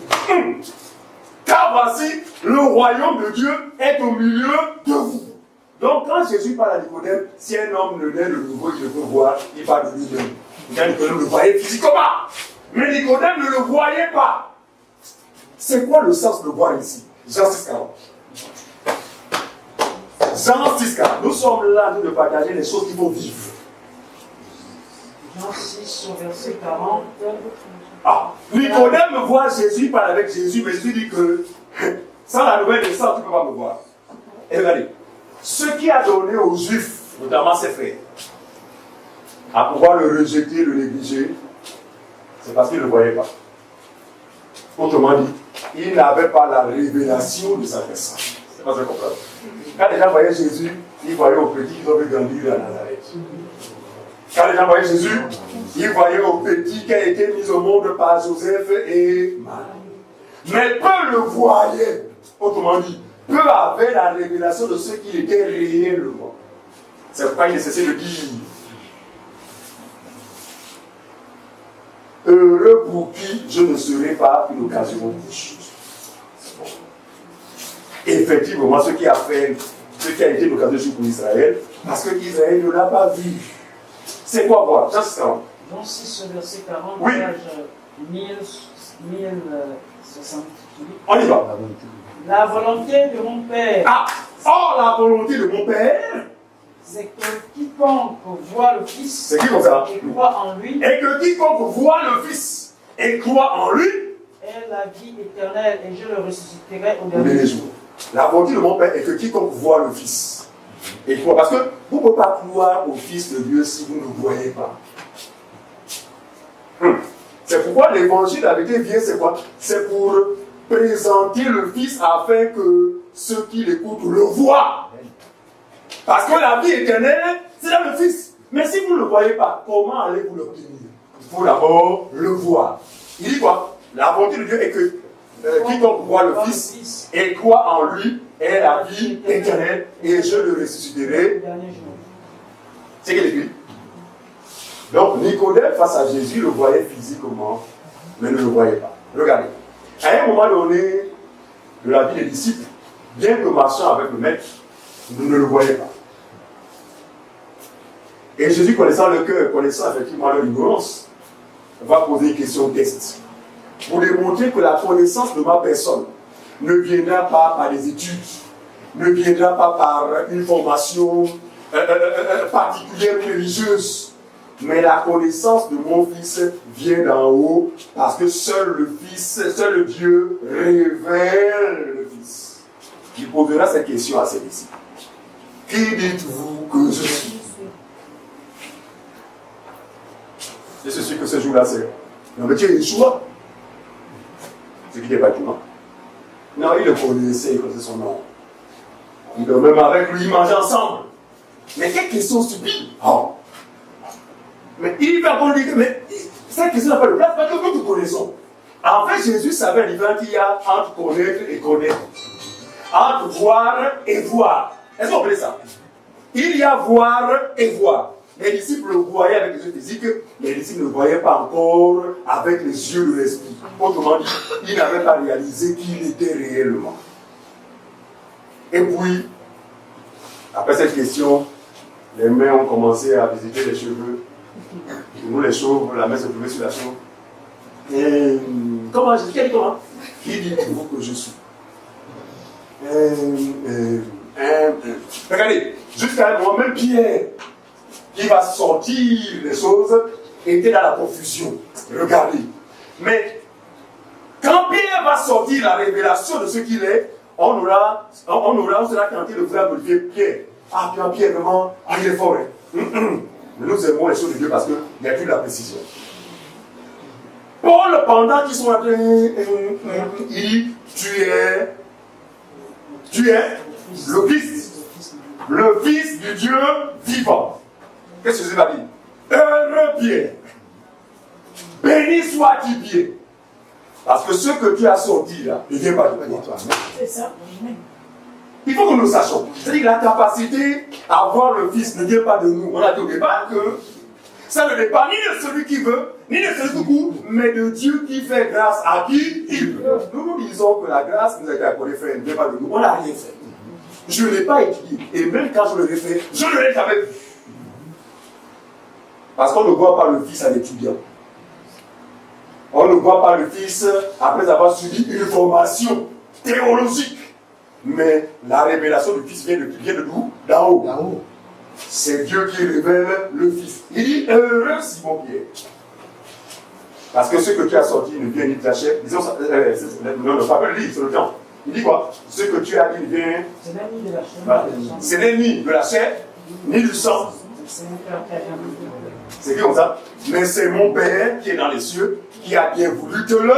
Car voici le royaume de Dieu est au milieu de vous. Donc quand Jésus parle à Nicodème, si un homme ne naît de nouveau, il ne peut voir, il parle de lui-même. Nicodème le voyait physiquement, mais Nicodème ne le voyait pas. C'est quoi le sens de voir ici? Jean 6, 40. Jean 6, 40. Nous sommes là de partager les choses qu'il faut vivre. Jean 6, au verset 40. Ah, Nicodème voit Jésus, il parle avec Jésus, mais Jésus dit que sans la nouvelle naissance, tu ne peux pas me voir. Et regardez, ce qui a donné aux Juifs, notamment ses frères, à pouvoir le rejeter, le négliger, c'est parce qu'ils ne le voyaient pas. Autrement dit, ils n'avaient pas la révélation de sa personne. C'est pas ça qu'on comprend. Quand les gens voyaient Jésus, ils voyaient au petit qu'ils ont vu grandir à Nazareth. Quand les gens voyaient Jésus, ils voyaient au petit qui a été mis au monde par Joseph et Marie. Mais peu le voyaient. Autrement dit, peu avaient la révélation de ce qu'il était réellement. C'est pourquoi il est nécessaire de dire heureux pour qui je ne serai pas une occasion de chose. Effectivement, ce qui a été une occasion pour Israël, parce que Israël ne l'a pas vu. C'est quoi voir? Jean 6, verset 40, oui. Page 1068. On y va. La volonté de mon Père. Ah! Oh, la volonté de mon Père! C'est que quiconque voit le Fils c'est qui comme ça? Et croit en lui. Et que quiconque voit le Fils et croit en lui est la vie éternelle et je le ressusciterai au dernier jour. La volonté de mon Père est que quiconque voit le Fils et croit. Parce que vous ne pouvez pas croire au Fils de Dieu si vous ne le voyez pas. C'est pourquoi l'évangile de la vérité vient, c'est quoi? C'est pour présenter le Fils afin que ceux qui l'écoutent le voient. Parce que la vie éternelle, c'est dans le Fils. Mais si vous ne le voyez pas, comment allez-vous l'obtenir? Il faut d'abord le voir. Il dit quoi? La volonté de Dieu est que quiconque voit le Fils et croit en lui ait la vie éternelle et je le ressusciterai. C'est ce qu'il écrit. Donc Nicodème face à Jésus le voyait physiquement, mais ne le voyait pas. Regardez. À un moment donné de la vie des disciples, bien que marchant avec le maître, nous ne le voyons pas. Et Jésus, connaissant le cœur, connaissant effectivement leur ignorance, va poser une question test. Pour démontrer que la connaissance de ma personne ne viendra pas par des études, ne viendra pas par une formation particulière religieuse, mais la connaissance de mon Fils vient d'en haut, parce que seul le Fils, seul le Dieu révèle le Fils. Il posera cette question à ses disciples. Qui dites-vous que je suis? Et c'est sûr que ce jour-là, c'est... Non, mais tu es Yeshua. Ce qui n'est pas tout, non? Non, il le connaissait, il connaissait son nom. Il dormait même avec lui, ils mangeaient ensemble. Mais quelle question stupide! Oh. Mais il va encore dire que cette question n'a pas de place parce que nous te connaissons. En fait, Jésus savait l'hiver qu'il y a entre connaître et connaître. Entre voir et voir. Est-ce qu'on appelle ça? Il y a voir et voir. Les disciples le voyaient avec les yeux physiques, les disciples ne le voyaient pas encore avec les yeux de l'esprit. Autrement dit, ils n'avaient pas réalisé qui il était réellement. Et puis, après cette question, les mains ont commencé à visiter les cheveux. Nous les chauves, la main se trouvait sur la chauve. Et comment Jésus dit comment? Qui dites-vous que je suis? Regardez, jusqu'à un moment, même Pierre, qui va sortir les choses, était dans la confusion. Regardez. Mais quand Pierre va sortir la révélation de ce qu'il est, on sera tenté de vouloir glorifier Pierre. Ah, Pierre, vraiment, il est fort. Hein? Mais nous aimons les choses de Dieu parce qu'il n'y a plus de la précision. Paul, pendant qu'ils sont en train, il dit, tu es le Fils du Dieu vivant. Qu'est-ce que Jésus va dire? Heureux Pierre, béni sois-tu Pierre, parce que ce que tu as sorti là ne vient pas de toi. C'est ça. Il faut que nous sachions. C'est-à-dire que la capacité à voir le Fils ne vient pas de nous. On a dit au départ que ça ne dépend ni de celui qui veut, ni de celui qui court, mais de Dieu qui fait grâce à qui il veut. Nous disons que la grâce nous a été accordée, frère, ne vient pas de nous. On n'a rien fait. Je ne l'ai pas étudié. Et même quand je l'ai fait, je ne l'ai jamais vu. Parce qu'on ne voit pas le Fils en étudiant. On ne voit pas le Fils après avoir suivi une formation théologique. Mais la révélation du Fils vient de d'où? D'en haut. C'est Dieu qui révèle le Fils. Il dit heureux Simon Pierre. Parce que ce que tu as sorti ne vient ni de la chair. Disons ça, non, pas le livre, c'est le temps. Il dit quoi? Ce que tu as dit vient. C'est l'ennemi de la chair. Voilà. C'est l'ennemi de la chair, ni du sang. C'est écrit comme ça. Mais c'est mon Père qui est dans les cieux qui a bien voulu te le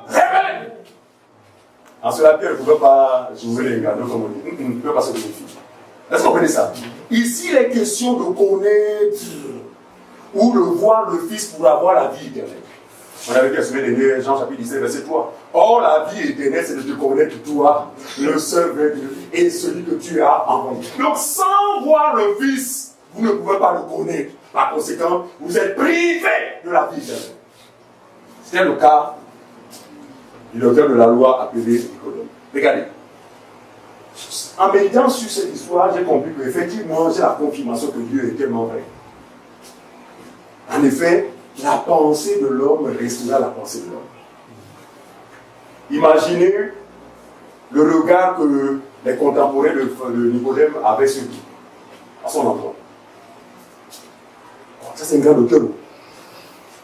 révéler. En cela, Pierre ne pouvait pas jouer les gâteaux comme on dit. Il ne peut pas se défier. Est-ce qu'on connaît ça? Ici, il est question de connaître ou de voir le Fils pour avoir la vie éternelle. On avait vu la semaine dernière, Jean chapitre 17, verset 3. Or, la vie éternelle, c'est de te connaître toi, le seul vrai Dieu, et celui que tu as envoyé. Donc, sans voir le Fils, vous ne pouvez pas le connaître. Par conséquent, vous êtes privés de la vie éternelle. C'était le cas du docteur de la loi appelé Nicodème. Regardez. En méditant sur cette histoire, j'ai compris qu'effectivement, j'ai la confirmation que Dieu est tellement vrai. En effet, la pensée de l'homme restera la pensée de l'homme. Imaginez le regard que les contemporains de Nicodème avaient sur lui, à son endroit. Ça, c'est un grand docteur.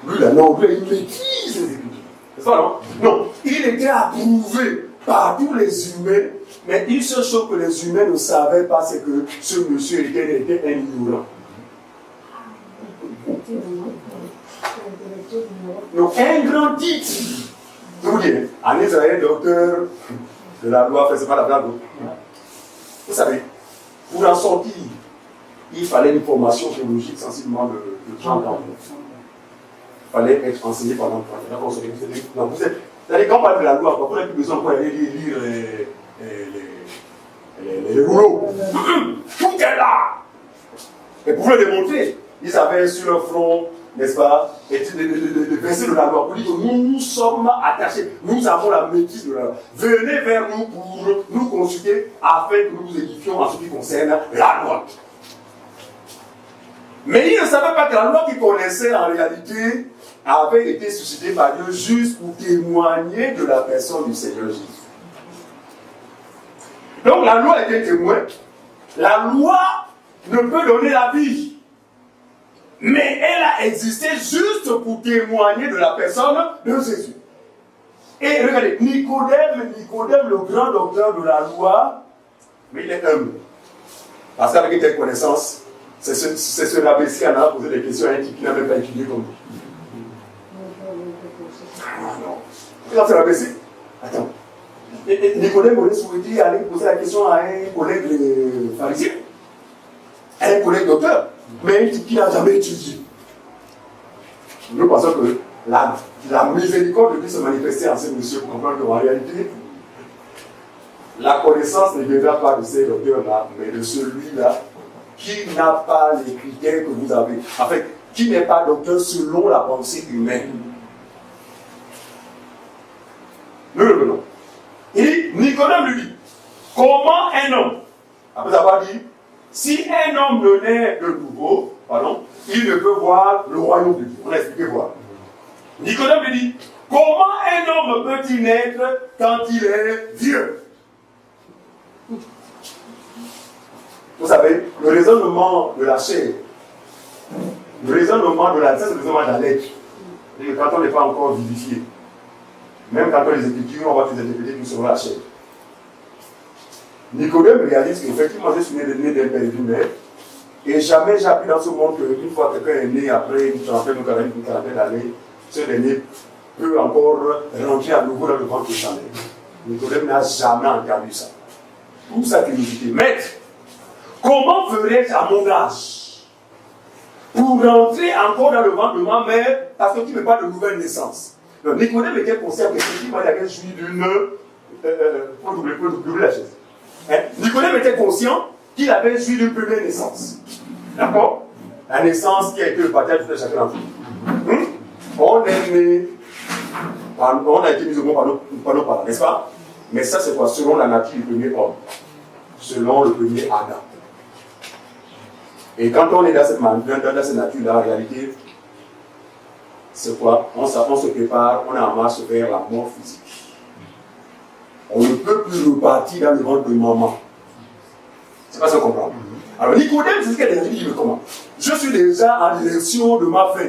Lui, là, non, lui, il maîtrise les Écritures. C'est ça, non? Non, il était approuvé par tous les humains, mais une seule chose que les humains ne savaient pas, c'est que ce monsieur était un ignorant. Donc, un grand titre Je vous dis, en Israël, docteur de la loi, c'est pas la blague. Vous savez, pour en sortir, il fallait une formation théologique sensiblement de 30 ans. Il fallait être enseigné pendant 30 ans. C'est-à-dire, quand on parle de la loi, on n'a plus besoin d'aller lire les rouleaux. Tout est là. Et pour le démontrer, ils avaient sur leur front, n'est-ce pas, de verser de la loi. Pour dire que nous sommes attachés, nous avons la maîtrise de la loi. Venez vers nous pour nous consulter afin que nous vous édifions en ce qui concerne la loi. Mais ils ne savaient pas que la loi qu'ils connaissaient en réalité avait été suscitée par Dieu juste pour témoigner de la personne du Seigneur Jésus. Donc la loi était témoin. La loi ne peut donner la vie. Mais elle a existé juste pour témoigner de la personne de Jésus. Et regardez, Nicodème, le grand docteur de la loi, mais il est humble. Parce qu'avec telle connaissance, c'est ce rabaisser qui en a posé des questions à un type qui n'a même pas étudié comme lui. Non. Quand c'est rabaissé, attends. Nicodème aurait souhaité aller poser la question à un collègue pharisien, à un collègue docteur, mais un type qui n'a jamais étudié. Nous pensons que la miséricorde de Dieu se manifestait en ce monsieur pour comprendre qu'en réalité, la connaissance ne viendra pas de ces docteurs-là, mais de celui-là qui n'a pas les critères que vous avez. En fait, qui n'est pas docteur selon la pensée humaine. Nous le venons. Et Nicodème lui dit, comment un homme, après avoir dit, si un homme ne naît de nouveau, il ne peut voir le royaume de Dieu. On a expliqué quoi. Nicodème lui dit, comment un homme peut-il naître quand il est vieux? Vous savez, le raisonnement de la chair, le raisonnement de la tête, c'est le raisonnement de la lettre. Et quand on n'est pas encore vivifié, même quand on les écritures, on va les interpréter tout selon la chair. Nicodème réalise qu'effectivement, je suis né d'un père et d'une mère, et jamais j'ai appris dans ce monde qu'une fois que quelqu'un est né après une trentaine ou une quarantaine d'années, ce dernier peut encore rentrer à nouveau dans le ventre de sa mère. Nicodème n'a jamais entendu ça. Tout sa curiosité. Maître, comment ferais-je à mon âge pour rentrer encore dans le ventre de ma mère parce que tu ne veux pas de nouvelle naissance? Donc, Nicodème était conscient qu'effectivement il avait joui d'une. Pour doubler la chaise. Nicodème était conscient qu'il avait joui d'une première naissance. D'accord? La naissance qui a été le partage de chacun d'entre nous. On est né, on a été mis au monde par nos parents, n'est-ce pas? Mais ça, c'est quoi? Selon la nature du premier homme. Selon le premier Adam. Et quand on est dans cette nature-là, en réalité, c'est quoi? On se prépare, on est en marche vers la mort physique. On ne peut plus repartir dans le ventre de maman. C'est pas ça qu'on comprend. Alors Nicodème, c'est ce qu'elle a dit, comment? Je suis déjà en direction de ma fin.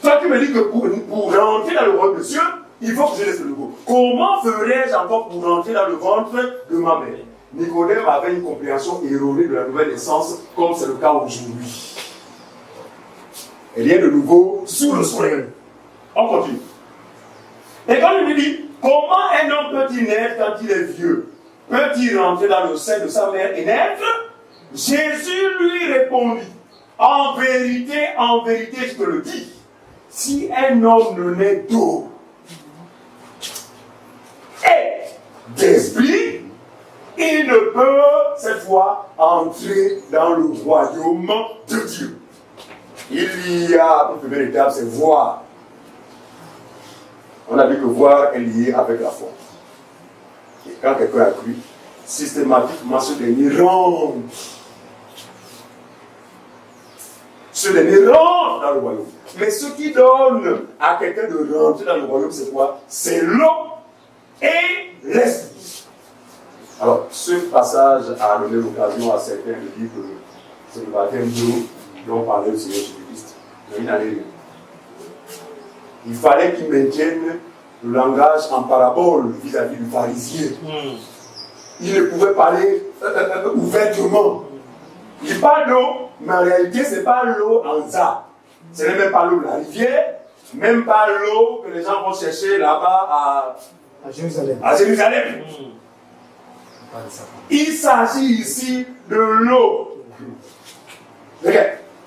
Toi, tu me dis que pour rentrer dans le royaume de Dieu, il faut que je laisse le nouveau. Comment ferais-je encore pour rentrer dans le ventre de ma mère? Nicodème avait une compréhension erronée de la nouvelle naissance, comme c'est le cas aujourd'hui. Il y a de nouveau sous le soleil. On continue. Et quand il lui dit, comment un homme peut-il naître quand il est vieux? Peut-il rentrer dans le sein de sa mère et naître? Jésus lui répondit, en vérité, je te le dis, si un homme ne naît d'eau et d'esprit, il ne peut, cette fois, entrer dans le royaume de Dieu. Il y a une première étape, c'est voir. On a vu que voir est lié avec la foi. Et quand quelqu'un a cru, systématiquement ce dernier rentre. Ce dernier rentre dans le royaume. Mais ce qui donne à quelqu'un de rentrer dans le royaume, c'est quoi? C'est l'eau et l'esprit. Alors, ce passage a donné l'occasion à certains de dire que c'est le baptême d'eau dont parlait le Seigneur Jésus-Christ. Mais il n'en est rien. Il fallait qu'il maintienne le langage en parabole vis-à-vis du pharisien. Il ne pouvait parler ouvertement. Il parle d'eau, mais en réalité, ce n'est pas l'eau en za. Ce n'est même pas l'eau de la rivière, même pas l'eau que les gens vont chercher là-bas À Jérusalem. à Jérusalem. Il s'agit ici de l'eau.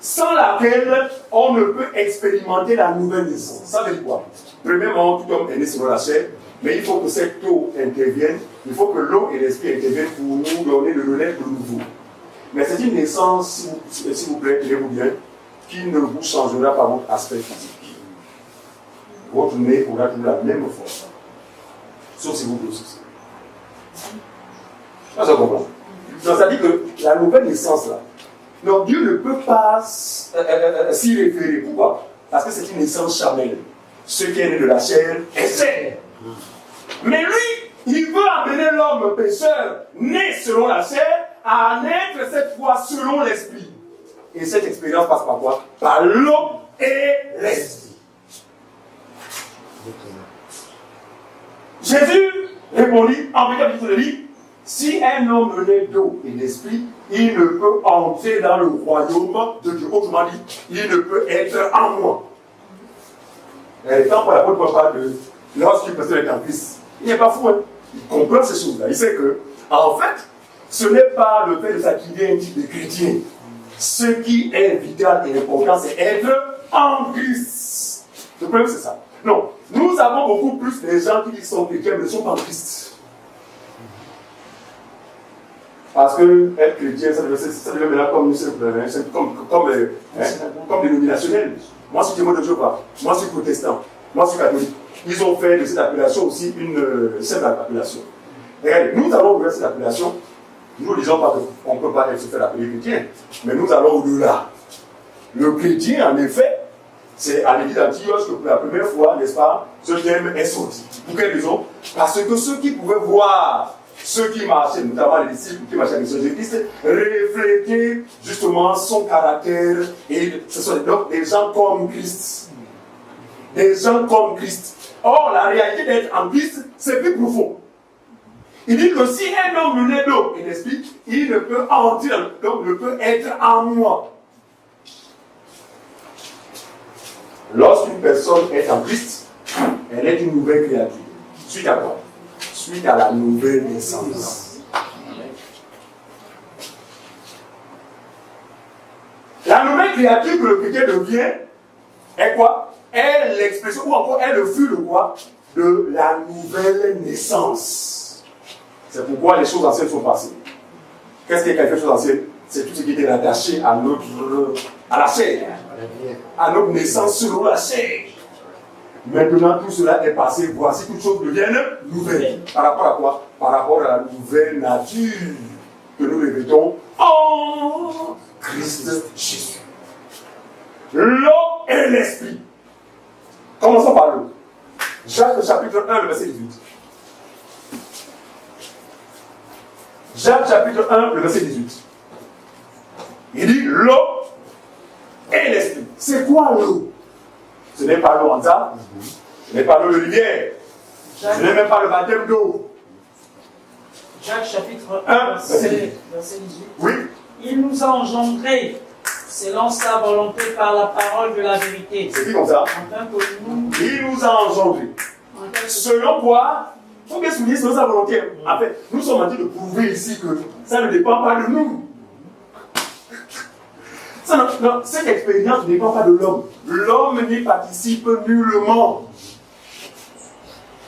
Sans laquelle on ne peut expérimenter la nouvelle naissance. Ça veut dire quoi? Premièrement, tout homme est né selon la chair, mais il faut que cette eau intervienne, il faut que l'eau et l'esprit interviennent pour nous donner le relais de nouveau. Mais c'est une naissance, s'il vous plaît, tenez-vous bien, qui ne vous changera pas votre aspect physique. Votre nez aura toujours la même forme. Sauf si vous grossissez. Ça comprend. Donc ça dit que la nouvelle naissance là, donc Dieu ne peut pas s'y référer. Pourquoi? Parce que c'est une naissance charnelle. Ce qui est né de la chair est chair. Mais lui, il veut amener l'homme pécheur, né selon la chair, à naître cette fois selon l'esprit. Et cette expérience passe par quoi? Par l'eau et l'esprit. Jésus répondit, en vérité, il dit, si un homme naît d'eau et d'esprit, il ne peut entrer dans le royaume de Dieu. Autrement dit, il ne peut être en moi. Et tant que l'apôtre parle de lorsqu'une personne est en Christ, il n'est pas fou, hein? Il comprend ces choses-là. Il sait que, en fait, ce n'est pas le fait de s'acquitter un type de chrétien. Ce qui est vital et important, c'est être en Christ. Le problème, c'est ça. Non, nous avons beaucoup plus de gens qui sont chrétiens, mais ne sont pas en Christ. Parce que être chrétien, ça devient maintenant comme dénominationnel. Moi, je suis témoin de Jéhovah. Moi, je suis protestant. Moi, je suis catholique. Ils ont fait de cette appellation aussi une simple appellation. Regardez, nous allons ouvrir cette appellation. Nous ne disons pas qu'on ne peut pas se faire appeler chrétien, mais nous allons au-delà. Le chrétien, en effet, c'est à l'église d'Antioche que pour la première fois, n'est-ce pas, ce terme est sorti. Pour quelle raison? Parce que ceux qui pouvaient voir ceux qui marchaient, notamment les disciples qui marchaient avec Jésus-Christ, reflétaient justement son caractère, et ce sont donc des gens comme Christ. Des gens comme Christ. Or, la réalité d'être en Christ, c'est plus profond. Il dit que si un homme naît d'eau et d'esprit, il ne peut entrer, donc ne peut être en moi. Lorsqu'une personne est en Christ, elle est une nouvelle créature. Suite à quoi? Suite à la nouvelle naissance. La nouvelle créature que le chrétien devient est quoi? Est l'expression, ou encore est le fruit de quoi? De la nouvelle naissance. C'est pourquoi les choses anciennes sont passées. Qu'est-ce qui est quelque chose d'ancien? C'est tout ce qui était rattaché à la chair, à notre naissance selon la chair. Maintenant, tout cela est passé. Voici que toutes choses deviennent nouvelles. Par rapport à quoi? Par rapport à la nouvelle nature que nous revêtons en Christ Jésus. L'eau et l'esprit. Commençons par l'eau. Jacques chapitre 1, le verset 18. Jacques chapitre 1, le verset 18. Il dit l'eau et l'esprit. C'est quoi l'eau? Ce n'est pas l'eau en ça, ce n'est pas l'eau de rivière, ce n'est même pas le baptême d'eau. Jacques chapitre 1, verset 18. Oui. Il nous a engendrés selon sa volonté par la parole de la vérité. C'est dit comme ça. Afin que nous... Il nous a engendrés. Selon quoi? Il faut bien souligner selon sa volonté. En fait, nous sommes en train de prouver ici que ça ne dépend pas de nous. Non, cette expérience ne dépend pas de l'homme. L'homme n'y participe nullement.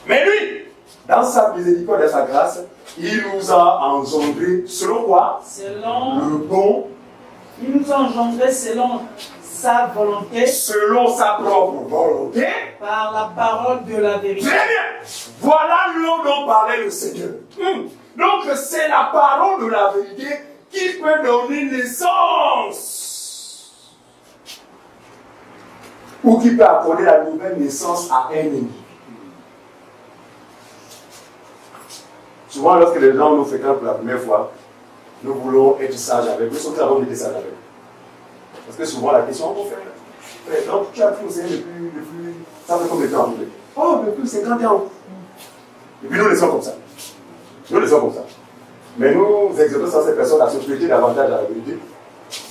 Mais lui, dans sa miséricorde et sa grâce, il nous a engendrés selon quoi? Selon le bon. Il nous a engendrés selon sa volonté. Selon sa propre volonté. Par la parole de la vérité. Très bien. Voilà l'eau dont parlait le Seigneur. Donc c'est la parole de la vérité qui peut donner naissance. Ou qui peut accorder la nouvelle naissance à un ennemi. Souvent, lorsque les gens nous fréquentent pour la première fois, nous voulons être sages avec eux. Nous sommes avant d'être sages avec eux. Parce que souvent, la question, on fait. Donc, tu as pris au Seigneur depuis. Ça fait combien de temps? Oh, depuis 50 ans. Et puis nous laissons comme ça. Nous laissons comme ça. Mais nous exhortons ces personnes à se prêter davantage à la vérité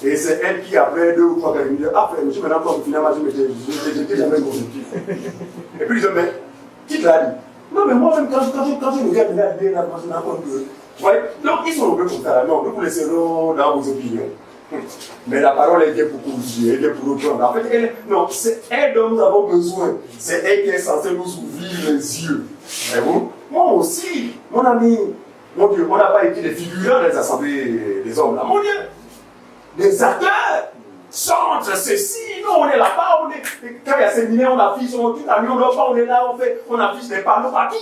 Et c'est elle qui, après 2 ou 3 cas, me dit, ah frère, monsieur, maintenant, quand finalement, je n'étais jamais convaincu. Et puis, je dis, mais, qui te l'a dit? Non, mais moi-même, quand je regarde l'idée, là, je me rends compte que. Ouais, donc, ils sont un peu comme ça. Non, nous vous laisserons dans vos opinions. Mais la parole est bien pour corriger, elle est pour reprendre. En fait, non, c'est elle dont nous avons besoin. C'est elle qui est censée nous ouvrir les yeux. Et vous? Moi aussi, mon ami, mon Dieu, on n'a pas été des figurants des assemblées des hommes là. Mon Dieu, des acteurs. Chantre ceci, nous on est là-bas, quand il y a séminaire, on affiche, on tout à l'heure, on dort pas, on est là, on affiche des panneaux partout.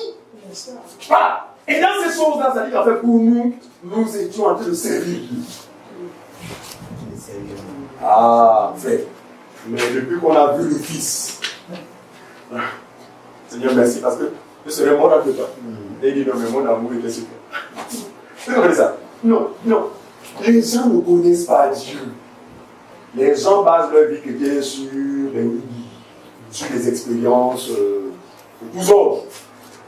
Voilà. Et dans ces choses-là, ça dit qu'en fait, pour nous, nous étions en train de servir. Ah, fait. Mais depuis qu'on a vu le Fils, Seigneur, merci, parce que je serais mort avec toi. Et il dit, non, mais mon amour était super. Vous comprenez ça? Non, non. Les gens ne connaissent pas Dieu. Les gens basent leur vie chrétienne sur les expériences de tous autres,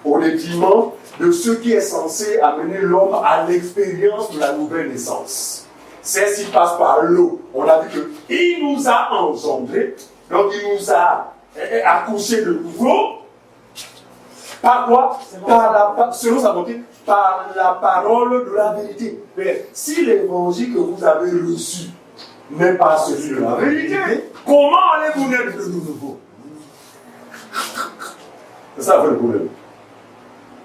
au détriment de ce qui est censé amener l'homme à l'expérience de la nouvelle naissance. C'est ce qui passe par l'eau. On a vu qu'il nous a engendrés, donc il nous a accouchés de nouveau. Par quoi? Selon sa volonté, par la parole de la vérité. Mais si l'évangile que vous avez reçu n'est pas celui de la vérité, comment allez-vous naître de nouveau? C'est ça le problème.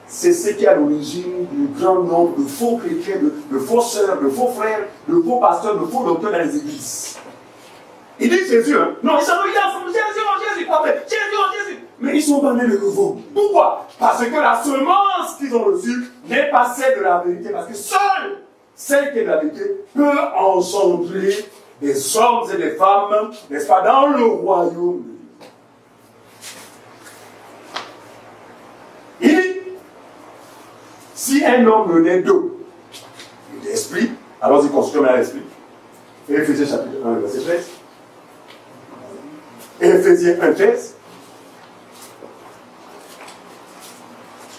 C'est ce qui est à l'origine du grand nombre de faux chrétiens, de faux sœurs, de faux frères, de faux pasteurs, de faux docteurs dans les églises. Ils disent Jésus, hein? Non, ils sont ensemble, Jésus, pas vrai, Jésus. Mais ils sont pas nés de nouveau. Pourquoi? Parce que la semence qu'ils ont reçue n'est pas celle de la vérité. Parce que seule celle qui est de la vérité peut engendrer des hommes et des femmes, n'est-ce pas, dans le royaume de Dieu. Il dit, si un homme naît d'eau et d'esprit, alors il construit à l'esprit. Éphésiens chapitre 1, verset 13. Éphésiens 1, 13.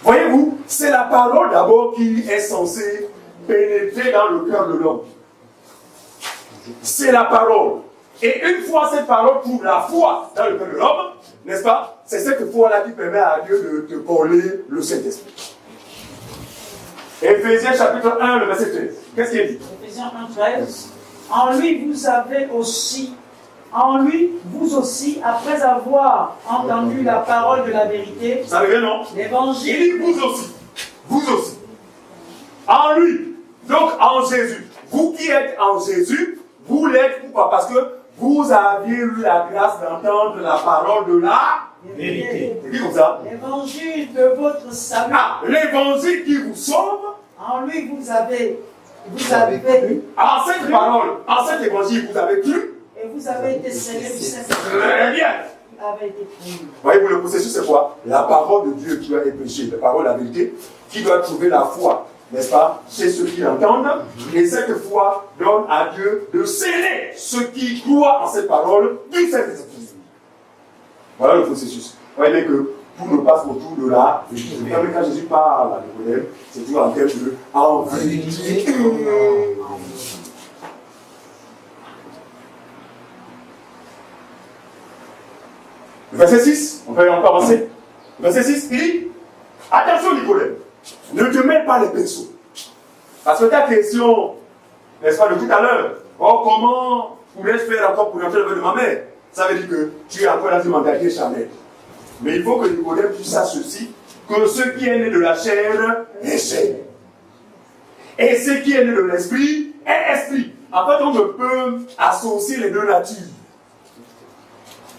Voyez-vous, c'est la parole d'abord qui est censée pénétrer dans le cœur de l'homme. C'est la parole. Et une fois cette parole trouve la foi dans le cœur de l'homme, n'est-ce pas? C'est cette foi-là qui permet à Dieu de te coller le Saint-Esprit. Éphésiens chapitre 1, le verset 13. Qu'est-ce qu'il dit? Éphésiens 1, 13. En lui, vous aussi, après avoir entendu la parole de la vérité, ça veut dire non? L'évangile. Il dit vous aussi. En lui, donc en Jésus. Vous qui êtes en Jésus, vous l'êtes pourquoi? Parce que vous aviez eu la grâce d'entendre la parole de la vérité. C'est dit comme ça? L'évangile de votre salut. Ah, l'évangile qui vous sauve. En lui, vous avez cru. En cette parole, en cet évangile, vous avez cru. Et vous avez été scellés du Saint-Esprit. Très bien. Avait été pris. Voyez-vous, le processus, c'est quoi? La parole de Dieu qui doit être prêchée, la parole de la vérité, qui doit trouver la foi, n'est-ce pas, chez ceux qui l'entendent, et cette foi donne à Dieu de sceller ceux qui croient en cette parole du Saint-Esprit. Voilà le processus. Voyez bien que tout ne passe autour de la vérité. Quand Jésus parle à Nicodème, c'est toujours en termes de en vérité. Verset 6, on peut encore avancer. Verset 6, il dit, attention Nicodème, ne te mêle pas les pinceaux. Parce que ta question, n'est-ce pas, de tout à l'heure, oh, comment pourrais-je faire encore pour entrer le vœu de ma mère? Ça veut dire que tu es encore dans une mentalité charnelle. Mais il faut que Nicodème, tu saches ceci, que ce qui est né de la chair est chair. Et ce qui est né de l'esprit est esprit. En fait, on ne peut associer les deux natures.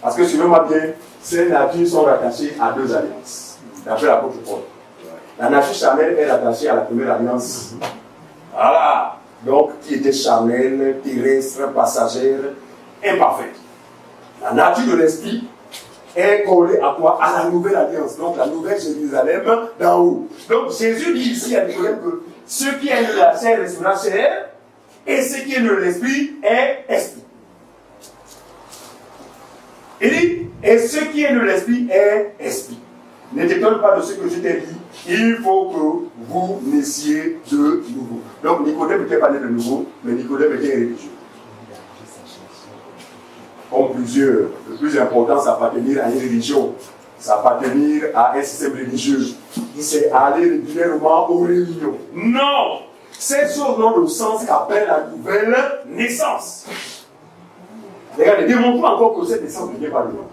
Parce que suivez-moi bien, ces natures sont rattachées à deux alliances. D'après l'apôtre Paul. La nature charnelle est rattachée à la première alliance. Voilà. Donc, qui était charnelle, terrestre, passagère, imparfaite. La nature de l'esprit est collée à quoi? À la nouvelle alliance. Donc, la nouvelle Jérusalem d'en haut. Donc, Jésus dit ici à Nicodème que ce qui est de la chair restera chair, et ce qui est de l'esprit est esprit. Il dit, et ce qui est de l'esprit est esprit. Ne t'étonne pas de ce que je t'ai dit, il faut que vous naissiez de nouveau. Donc Nicodème n'était pas né de nouveau, mais Nicodème était religieux. comme plusieurs. Le plus important, c'est appartenir à une religion. C'est appartenir à un système religieux. C'est aller régulièrement aux réunions. Non! Ces choses n'ont le sens qu'après la nouvelle naissance. Regardez, démontrons encore que cette naissance ne vient pas de nous.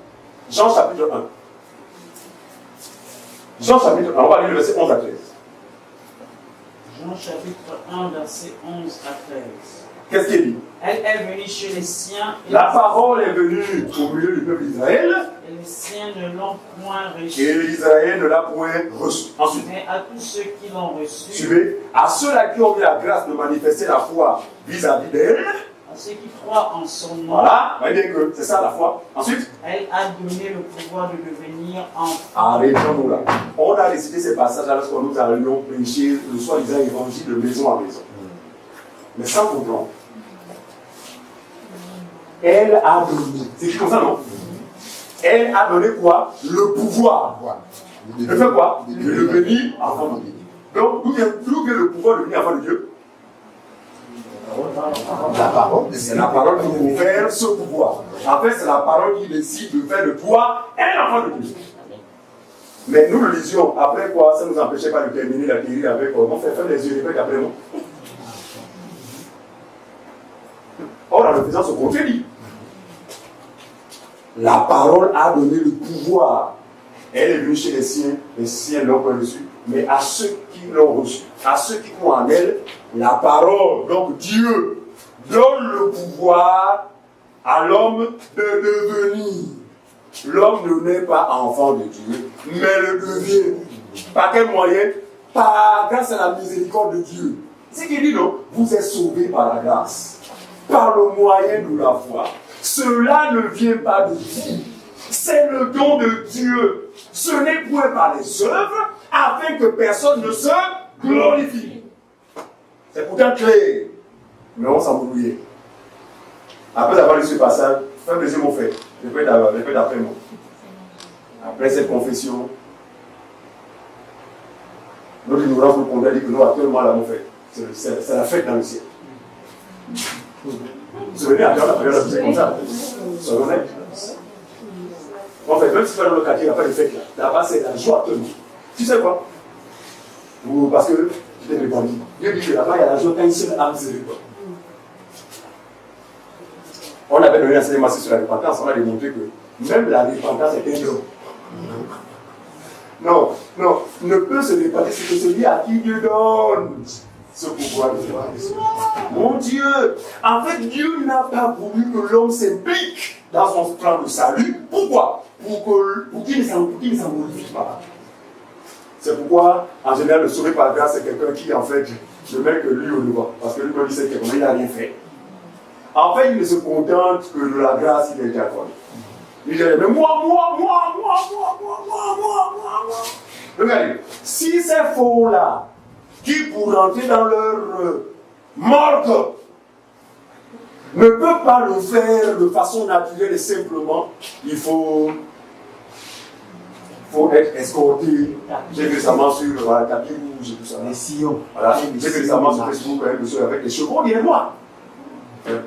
Jean chapitre 1. Jean chapitre 1, on va lire le verset 11 à 13. Jean chapitre 1, verset 11 à 13. Qu'est-ce qu'il dit? Elle est venue chez les siens. La parole est venue au milieu du peuple d'Israël. Et les siens ne l'ont point reçue. Et Israël ne l'a point reçu. Ensuite, Mais à tous ceux qui l'ont reçue, suivez, à ceux-là qui ont eu la grâce de manifester la foi vis-à-vis d'elle. à ceux qui croient en son nom, Voilà, voyez bien que c'est ça la foi. Ensuite, elle a donné le pouvoir de devenir enfant. arrêtons-nous là. On a récité ces passages lorsque nous allions prêcher le soi-disant évangile de maison à maison. Mais sans comprendre. Elle a donné. C'est écrit comme ça, non? Elle a donné quoi? Le pouvoir. De faire quoi? De devenir enfant de Dieu. Donc, d'où vient le pouvoir de devenir enfant de Dieu? La parole. C'est la parole qui confère ce pouvoir. En fait, c'est la parole qui décide de faire de toi un enfant de Dieu. Mais nous le lisions. Après quoi? Ça ne nous empêchait pas de terminer la théorie avec mon frère, ferme les yeux, répète après moi. Or, en le faisant, se contredit. La parole a donné le pouvoir. Elle est venue chez les siens l'ont pas reçu. Mais à ceux qui l'ont reçu, à ceux qui croient en elle, la parole, donc Dieu, donne le pouvoir à l'homme de devenir. L'homme ne naît pas enfant de Dieu, mais le devient. Par quel moyen? Grâce à la miséricorde de Dieu. C'est qu'il dit non, vous êtes sauvés par la grâce, par le moyen de la foi. Cela ne vient pas de vous. C'est le don de Dieu. Ce n'est point par les œuvres, afin que personne ne se glorifie. C'est pourtant clair. Mais on s'embrouillait. Après avoir lu ce passage, fais plaisir mon frère. Répète après moi. Après cette confession, notre ignorance nous condamne à dire que nous actuellement là mon frère. C'est la fête dans le ciel. Vous vous souvenez, après la période, c'est comme ça. Soyons honnêtes. En fait, même si tu vas dans le quartier, il n'y a pas de fête là. Là-bas, c'est la joie de nous. Tu sais quoi? Parce que tu t'es répandu. Dieu dit que là-bas, il y a la joie quand une seule âme se répand. On avait donné un enseignement sur la repentance, on a démontré que même la repentance est un don. Non, ne peut se repentir, c'est que celui à qui Dieu donne ce pouvoir de voir les choses. Mon Dieu, en fait, Dieu n'a pas voulu que l'homme s'implique dans son plan de salut. Pourquoi? Pour qu'il ne s'en glorifie pas. C'est pourquoi, en général, le sauvé par grâce, c'est quelqu'un qui, en fait, ne met que lui au devant. Parce que lui-même, il sait qu'il n'a rien fait. En fait, il ne se contente que de la grâce qu'il a été accordée. Il dit, mais moi. Regardez, si ces faux-là, qui pour rentrer dans leur morgue, ne peuvent pas le faire de façon naturelle et simplement, il faut être escorté. J'ai vu récemment sur le tapis rouge et tout ça. Les sillons. Voilà. J'ai vu récemment sur Facebook avec les chevaux bien noirs.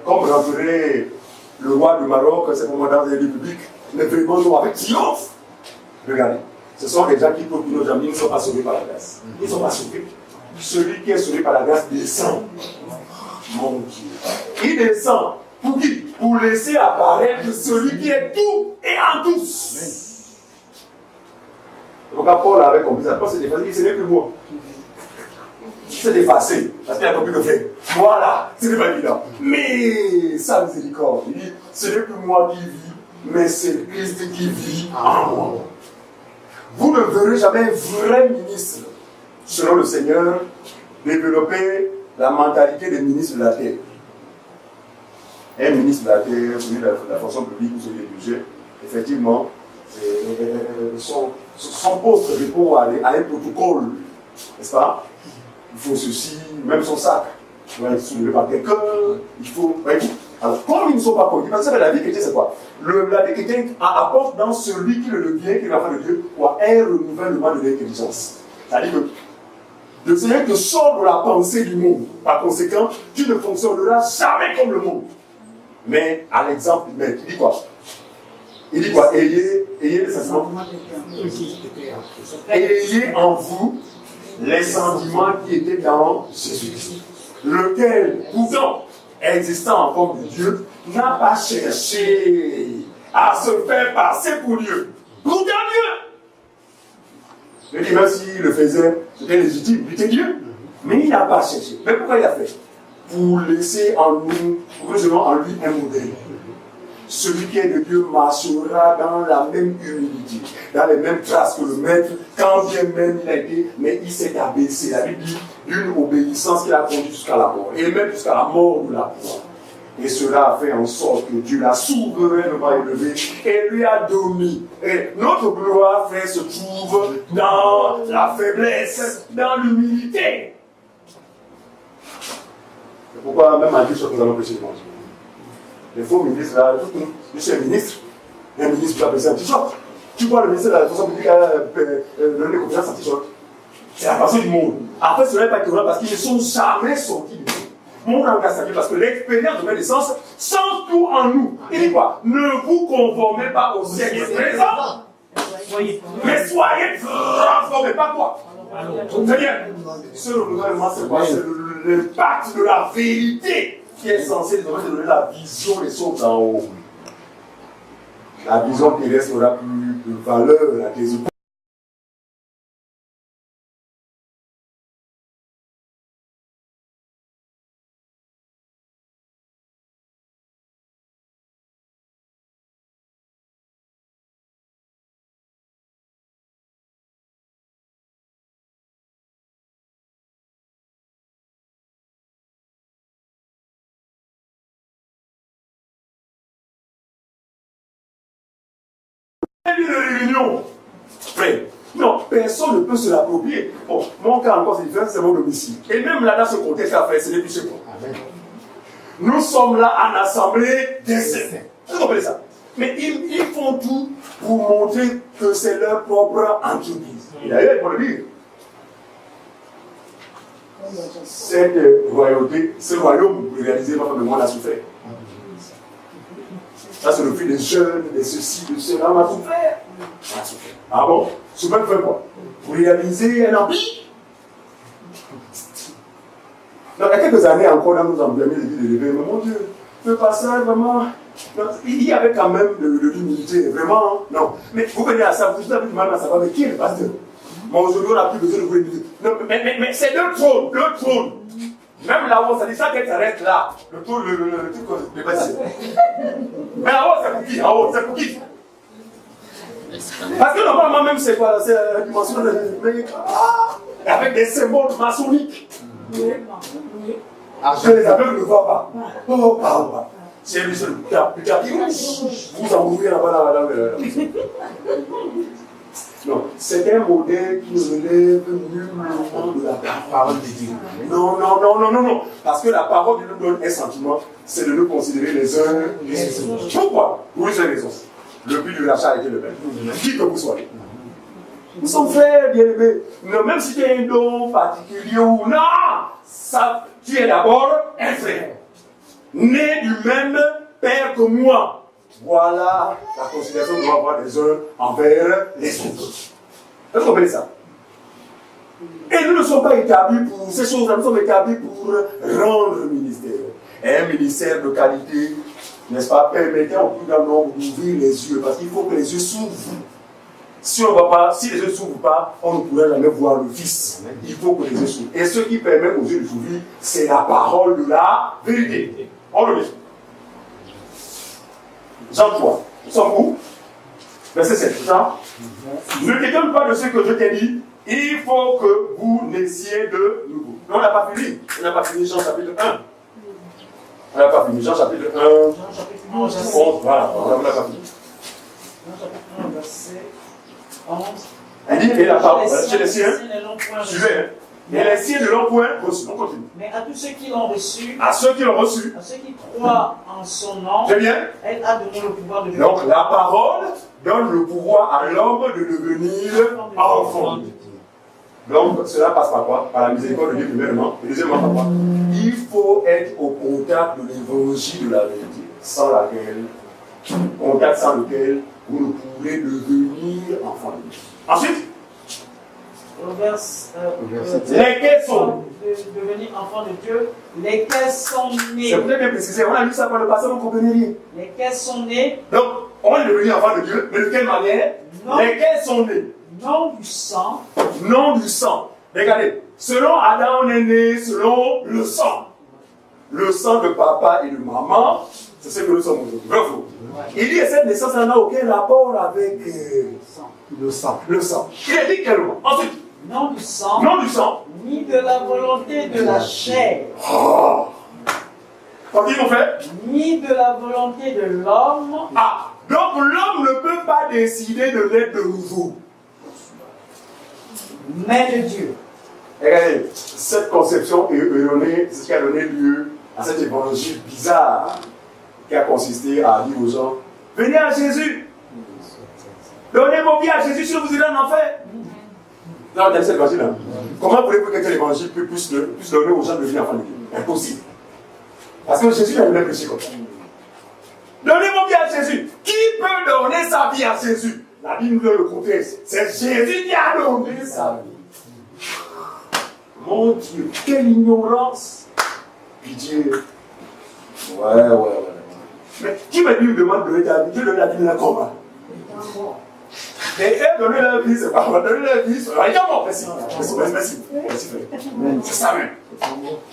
Comme rentrerait le roi du Maroc, c'est moment dans les républiques, mais vraiment non, avec triomphe. Regardez, ce sont des gens qui, pour nos amis, ne sont pas sauvés par la grâce. Ils ne sont pas sauvés. Celui qui est sauvé par la grâce descend. Mon Dieu. Il descend. Pour qui? Pour laisser apparaître celui qui est tout et en tous. Donc, quand Paul avait compris ça, Paul s'est défacé, il dit, ce n'est plus moi. C'est défacé, parce qu'il a compris que faire. Voilà, ce n'est pas évident. Mais sa miséricorde, il dit, ce n'est plus moi qui vis, mais c'est Christ qui vit en moi. Vous ne verrez jamais un vrai ministre, selon le Seigneur, développer la mentalité des ministres de la terre. Un ministre de la terre, celui de la fonction publique ou celui du budget, effectivement, son poste répond à un protocole, n'est-ce pas? Il faut ceci, même son sac, il doit être soulevé par quelqu'un, il faut. Alors, comme ils ne sont pas connus, parce que la vie chrétienne, c'est quoi? La vie chrétienne apporte dans celui qui le devient, qui est l'enfant de Dieu, un renouvellement de l'intelligence. C'est-à-dire que le Seigneur te sort de la pensée du monde. Par conséquent, tu ne fonctionneras jamais comme le monde. mais à l'exemple du maître. Il dit quoi? Il dit quoi? Ayez les sentiments. Ayez en vous les sentiments qui étaient dans Jésus-Christ, lequel, pourtant, existant en forme de Dieu, n'a pas cherché à se faire passer pour Dieu. Pourtant Dieu! Je dis, même s'il le faisait, c'était légitime, il était Dieu. Mais il n'a pas cherché. Mais pourquoi il a fait? Pour laisser en nous, heureusement en lui, un modèle. Celui qui est de Dieu marchera dans la même humilité, dans les mêmes traces que le maître, quand bien même il a été, mais il s'est abaissé. La Bible dit d'une obéissance qui l'a conduit jusqu'à la mort, et même jusqu'à la mort de la croix. Et cela a fait en sorte que Dieu l'a souverainement élevé et lui a donné. Et notre gloire, frère, se trouve dans la faiblesse, dans l'humilité. C'est pourquoi même en Dieu, nous allons prêcher dimanche. Les faux ministres, là, je suis un ministre peut appeler ça un t-shirt. Tu vois le ministre de la responsabilité donner des confiances en t-shirt. C'est la passion du monde. Après, ce n'est pas étonnant parce qu'ils ne sont jamais sortis du monde. Mon engagement, parce que l'expérience de ma naissance change tout en nous. Il dit quoi? Ne vous conformez pas au siècle présent, mais soyez transformés par quoi? Très bien. Ce renouvellement, c'est quoi? C'est le pacte de la vérité qui est censé donner la vision des choses en haut. La vision terrestre n'aura plus de valeur, la désobéissance. De réunion. Frère, non, personne ne peut se l'approprier. Bon, mon cas encore c'est différent, c'est mon domicile. Et même là, dans ce contexte, frère, ce n'est plus chez moi. Nous sommes là en assemblée des saints. Vous comprenez ça? Mais ils font tout pour montrer que c'est leur propre entreprise. Et d'ailleurs, il faut le dire. Cette royauté, ce royaume, vous réalisez, ma femme et moi, l'a souffert. Ça, c'est le fruit des jeunes, de ceci, de cela, on a souffert. Ah bon? Souffert fait quoi? Pour réaliser un empire? Non, il y a quelques années encore, là, nous emblèmes les vies de l'éveil. Mais mon Dieu, fais pas ça, vraiment. Non, il y avait quand même de l'humilité, vraiment. Non, mais vous venez à ça, vous avez du mal à savoir, mais qui est le pasteur? Mais aujourd'hui, on n'a plus besoin de vous écouter. Non, mais c'est deux trônes. Même là-haut, ça dit ça qu'elle s'arrête là. Le truc, le passé. Mais là-haut, c'est pour qui? En haut, c'est pour qui? Parce que normalement, même, c'est quoi? C'est la dimension de avec des symboles maçonniques. Je les aveugles ne voient pas. Oh. C'est lui seul. Vous en ouvrez là-bas, Non, c'est un modèle qui ne relève nullement de la parole de Dieu. Non. Parce que la parole de Dieu nous donne un sentiment, c'est de nous considérer les uns les autres. Pourquoi? Pour une seule raison. Le but de l'achat était le même. Qui que vous soyez. Nous sommes frères bien-aimés. Même si tu as un don particulier ou non, ça, tu es d'abord un frère. Né du même père que moi. Voilà la considération que nous devons avoir les uns envers les autres. Est-ce que vous comprenez ça? Et nous ne sommes pas établis pour ces choses-là, nous sommes établis pour rendre le ministère. Et un ministère de qualité, n'est-ce pas, permettait au plus grand nombre d'ouvrir les yeux, parce qu'il faut que les yeux s'ouvrent. Si les yeux ne s'ouvrent pas, on ne pourra jamais voir le Fils. Il faut que les yeux s'ouvrent. Et ce qui permet aux yeux de s'ouvrir, c'est la parole de la vérité. On le dit. Jean 3, nous sommes où? Verset 7, Jean. Ne t'étonne pas de ce que je t'ai dit, il faut que vous naissiez de nouveau. Mais on n'a pas fini. On n'a pas fini Jean chapitre 1. On n'a pas fini Jean chapitre 1. Jean chapitre 11, voilà, on n'a pas fini. Jean chapitre 1, verset 11. Il dit, et la parole, chez les siens, suivez, et les siens ne l'ont point reçu. On continue. Mais à tous ceux qui l'ont reçu, à ceux qui l'ont reçu, à ceux qui croient en son nom, c'est bien. Elle a donné le pouvoir de devenir. Donc la parole donne le pouvoir à l'homme de devenir enfant. Donc cela passe par quoi? Par la miséricorde de Dieu premièrement. Et deuxièmement par quoi? Il faut être au contact de l'évangile de la vérité. sans laquelle, contact sans lequel vous ne pourrez devenir enfant de Dieu. Ensuite, lesquels sont devenir enfant de Dieu, lesquels sont nés. C'est peut-être bien précisé, on a lu ça par le passé, vous ne comprenez rien. Lesquels sont nés. Donc, on est devenu enfant de Dieu, mais de quelle manière? Non. Lesquels sont nés? Non du sang. Non du sang. Regardez, selon Adam, on est né selon le sang. Le sang de papa et de maman, c'est ce que nous sommes aujourd'hui. Bref. Il dit que cette naissance n'a aucun rapport avec le sang. Le sang. Il a dit quel mot? Ensuite. Non du sang. Non du sang. Ni de la volonté de la chair. Oh. Qu'est-ce qu'ils ont fait? Ni de la volonté de l'homme. Ah. Donc l'homme ne peut pas décider de naître de nouveau. Mais de Dieu. Regardez, cette conception erronée, c'est ce qui a donné lieu à cet évangile bizarre qui a consisté à dire aux gens, venez à Jésus, donnez vos vies à Jésus si vous irez en enfer. Non, regardez cet évangile-là. Comment voulez-vous que l'évangile puisse donner aux gens de venir enfants de Dieu? Impossible. Parce que Jésus n'a jamais prêché comme ça. Donnez vos vies à Jésus. Qui peut donner sa vie à Jésus? La Bible nous donne le contexte. C'est Jésus qui a donné sa vie. Mon Dieu, quelle ignorance! Pitié. Ouais. Mais qui me dit, me demande de donner ta vie? Dieu donne la vie de la comment? Et eux donner la vie, c'est pas donner la vie. Regarde-moi, merci. C'est ça même.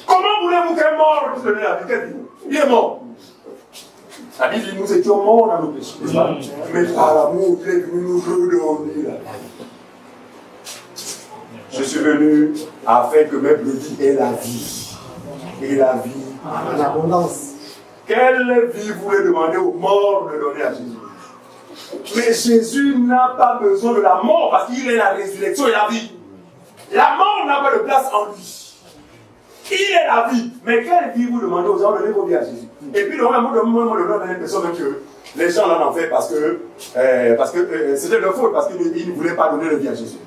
Comment voulez-vous qu'un mort puisse donner la vie? Il est mort. La Bible dit, nous étions morts dans nos péchés, n'est-ce pas? Mais par l'amour, il est venu nous redonner la vie. Je suis venu afin que mes brebis aient la vie. Et la vie en abondance. Quelle vie voulez demander aux morts de donner à Jésus? Mais Jésus n'a pas besoin de la mort parce qu'il est la résurrection et la vie. La mort n'a pas de place en lui. Il est la vie. Mais quelle vie vous demandez aux gens de donner vos vies à Jésus? Et puis, moi, j'ai l'impression que les gens l'en ont fait parce que c'était leur faute, parce qu'ils ne voulaient pas donner leur vie à Jésus.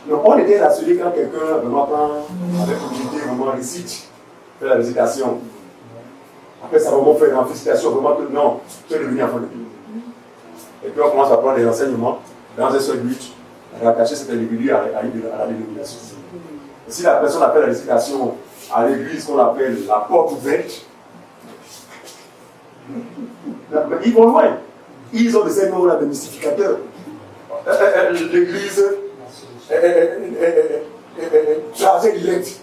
Donc, on était rassurés quand quelqu'un vraiment prend avec humilité, vraiment récite, fait la récitation. Après, ça vraiment fait une félicitation, vraiment que non, tu es devenu enfant de Dieu. Et puis, on commence à prendre des enseignements dans un seul but, rattacher cet individu à la dénomination. Et si la personne appelle la récitation à l'église qu'on appelle la porte ouverte, ils vont loin. Ils ont des noms là de mystificateurs. L'église chargée direct.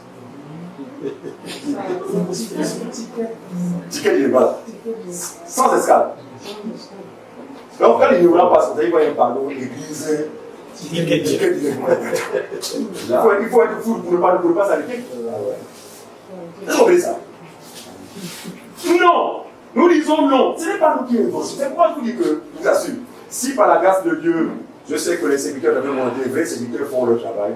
Ticket il est là. Sans escale. Donc quand l'ignorant passe, il voit un panneau, l'église. Ticket direct. Il faut être fou pour ne pas s'arrêter. Vous comprenez ça? Non! Nous disons non. Ce n'est pas nous qui inventons. C'est pourquoi je vous dis que, je vous assure, si par la grâce de Dieu, je sais que les serviteurs de Dieu, les vrais serviteurs font leur travail,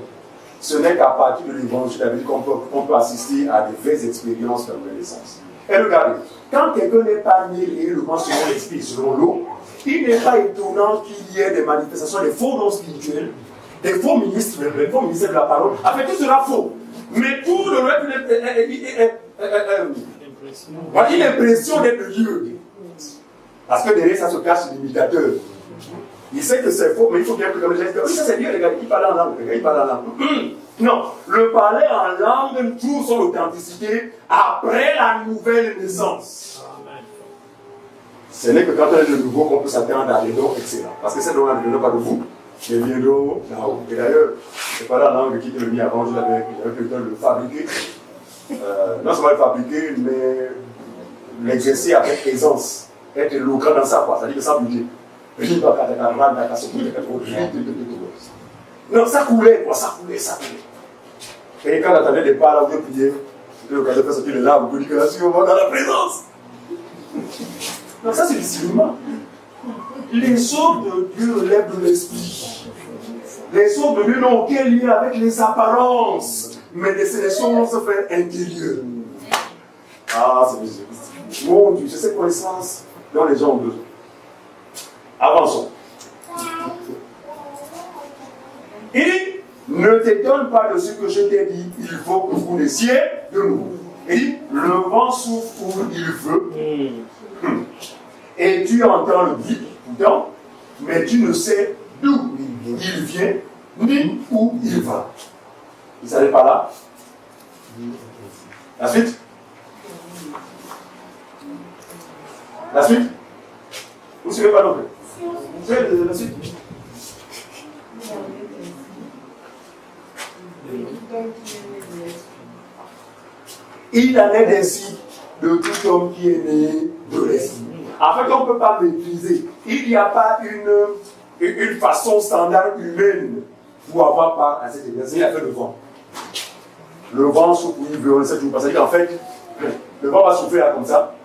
ce n'est qu'à partir de l'évangile qu'on peut assister à des vraies expériences de la naissance. Et regardez, quand quelqu'un n'est pas né réellement selon l'esprit, selon l'eau, il n'est pas étonnant qu'il y ait des manifestations, des faux dons spirituels, des faux ministres de la parole. Après, tout sera faux. Mais pour le reste, une impression d'être Dieu. Parce que derrière ça se cache l'imitateur. Il sait que c'est faux, mais il faut bien que comme les gens disent, oui, ça c'est Dieu, regarde, il parle en langue, regarde, il parle en langue. Non, le parler en langue trouve son authenticité après la nouvelle naissance. Ce n'est que quand on est de nouveau qu'on peut s'attendre à des dons excellents. Parce que ces dons-là ne viendront pas de vous, mais viendront là-haut. Et d'ailleurs, je parle en langue qui était le mis avant, j'avais quelqu'un de le fabriquer. Non seulement le fabriquer, mais l'exercer avec aisance. Être éloquent dans ça, c'est-à-dire que sans budget. Non, ça coulait, ça coulait. Et quand on attendait des pas là où on priait, le cas de faire sortir les larmes pour dire que là, si on va dans la présence. Non, ça c'est le cinéma. Les œuvres de Dieu relèvent de l'esprit. Les œuvres de Dieu n'ont aucun lien avec les apparences, mais des sélections se fait intérieures. Ah, c'est Jésus. Mon Dieu, c'est cette connaissance dont les gens ont besoin. Avançons. Il dit, ne t'étonne pas de ce que je t'ai dit, il faut que vous naissiez de nouveau. Il dit, le vent souffle où il veut, et tu entends le bruit, pourtant, mais tu ne sais d'où il vient, ni où il va. Vous savez pas là? La suite? La suite? Vous ne suivez pas non plus? Vous suivez la suite? Il en est ainsi de tout homme qui est né de l'esprit. En fait, on ne peut pas maîtriser. Il n'y a pas une façon standard humaine pour avoir part à cette énergie. Il a fait le vent. Le vent souffle où il veut, on le sait toujours pas. C'est-à-dire qu'en fait, le vent va souffler là comme ça,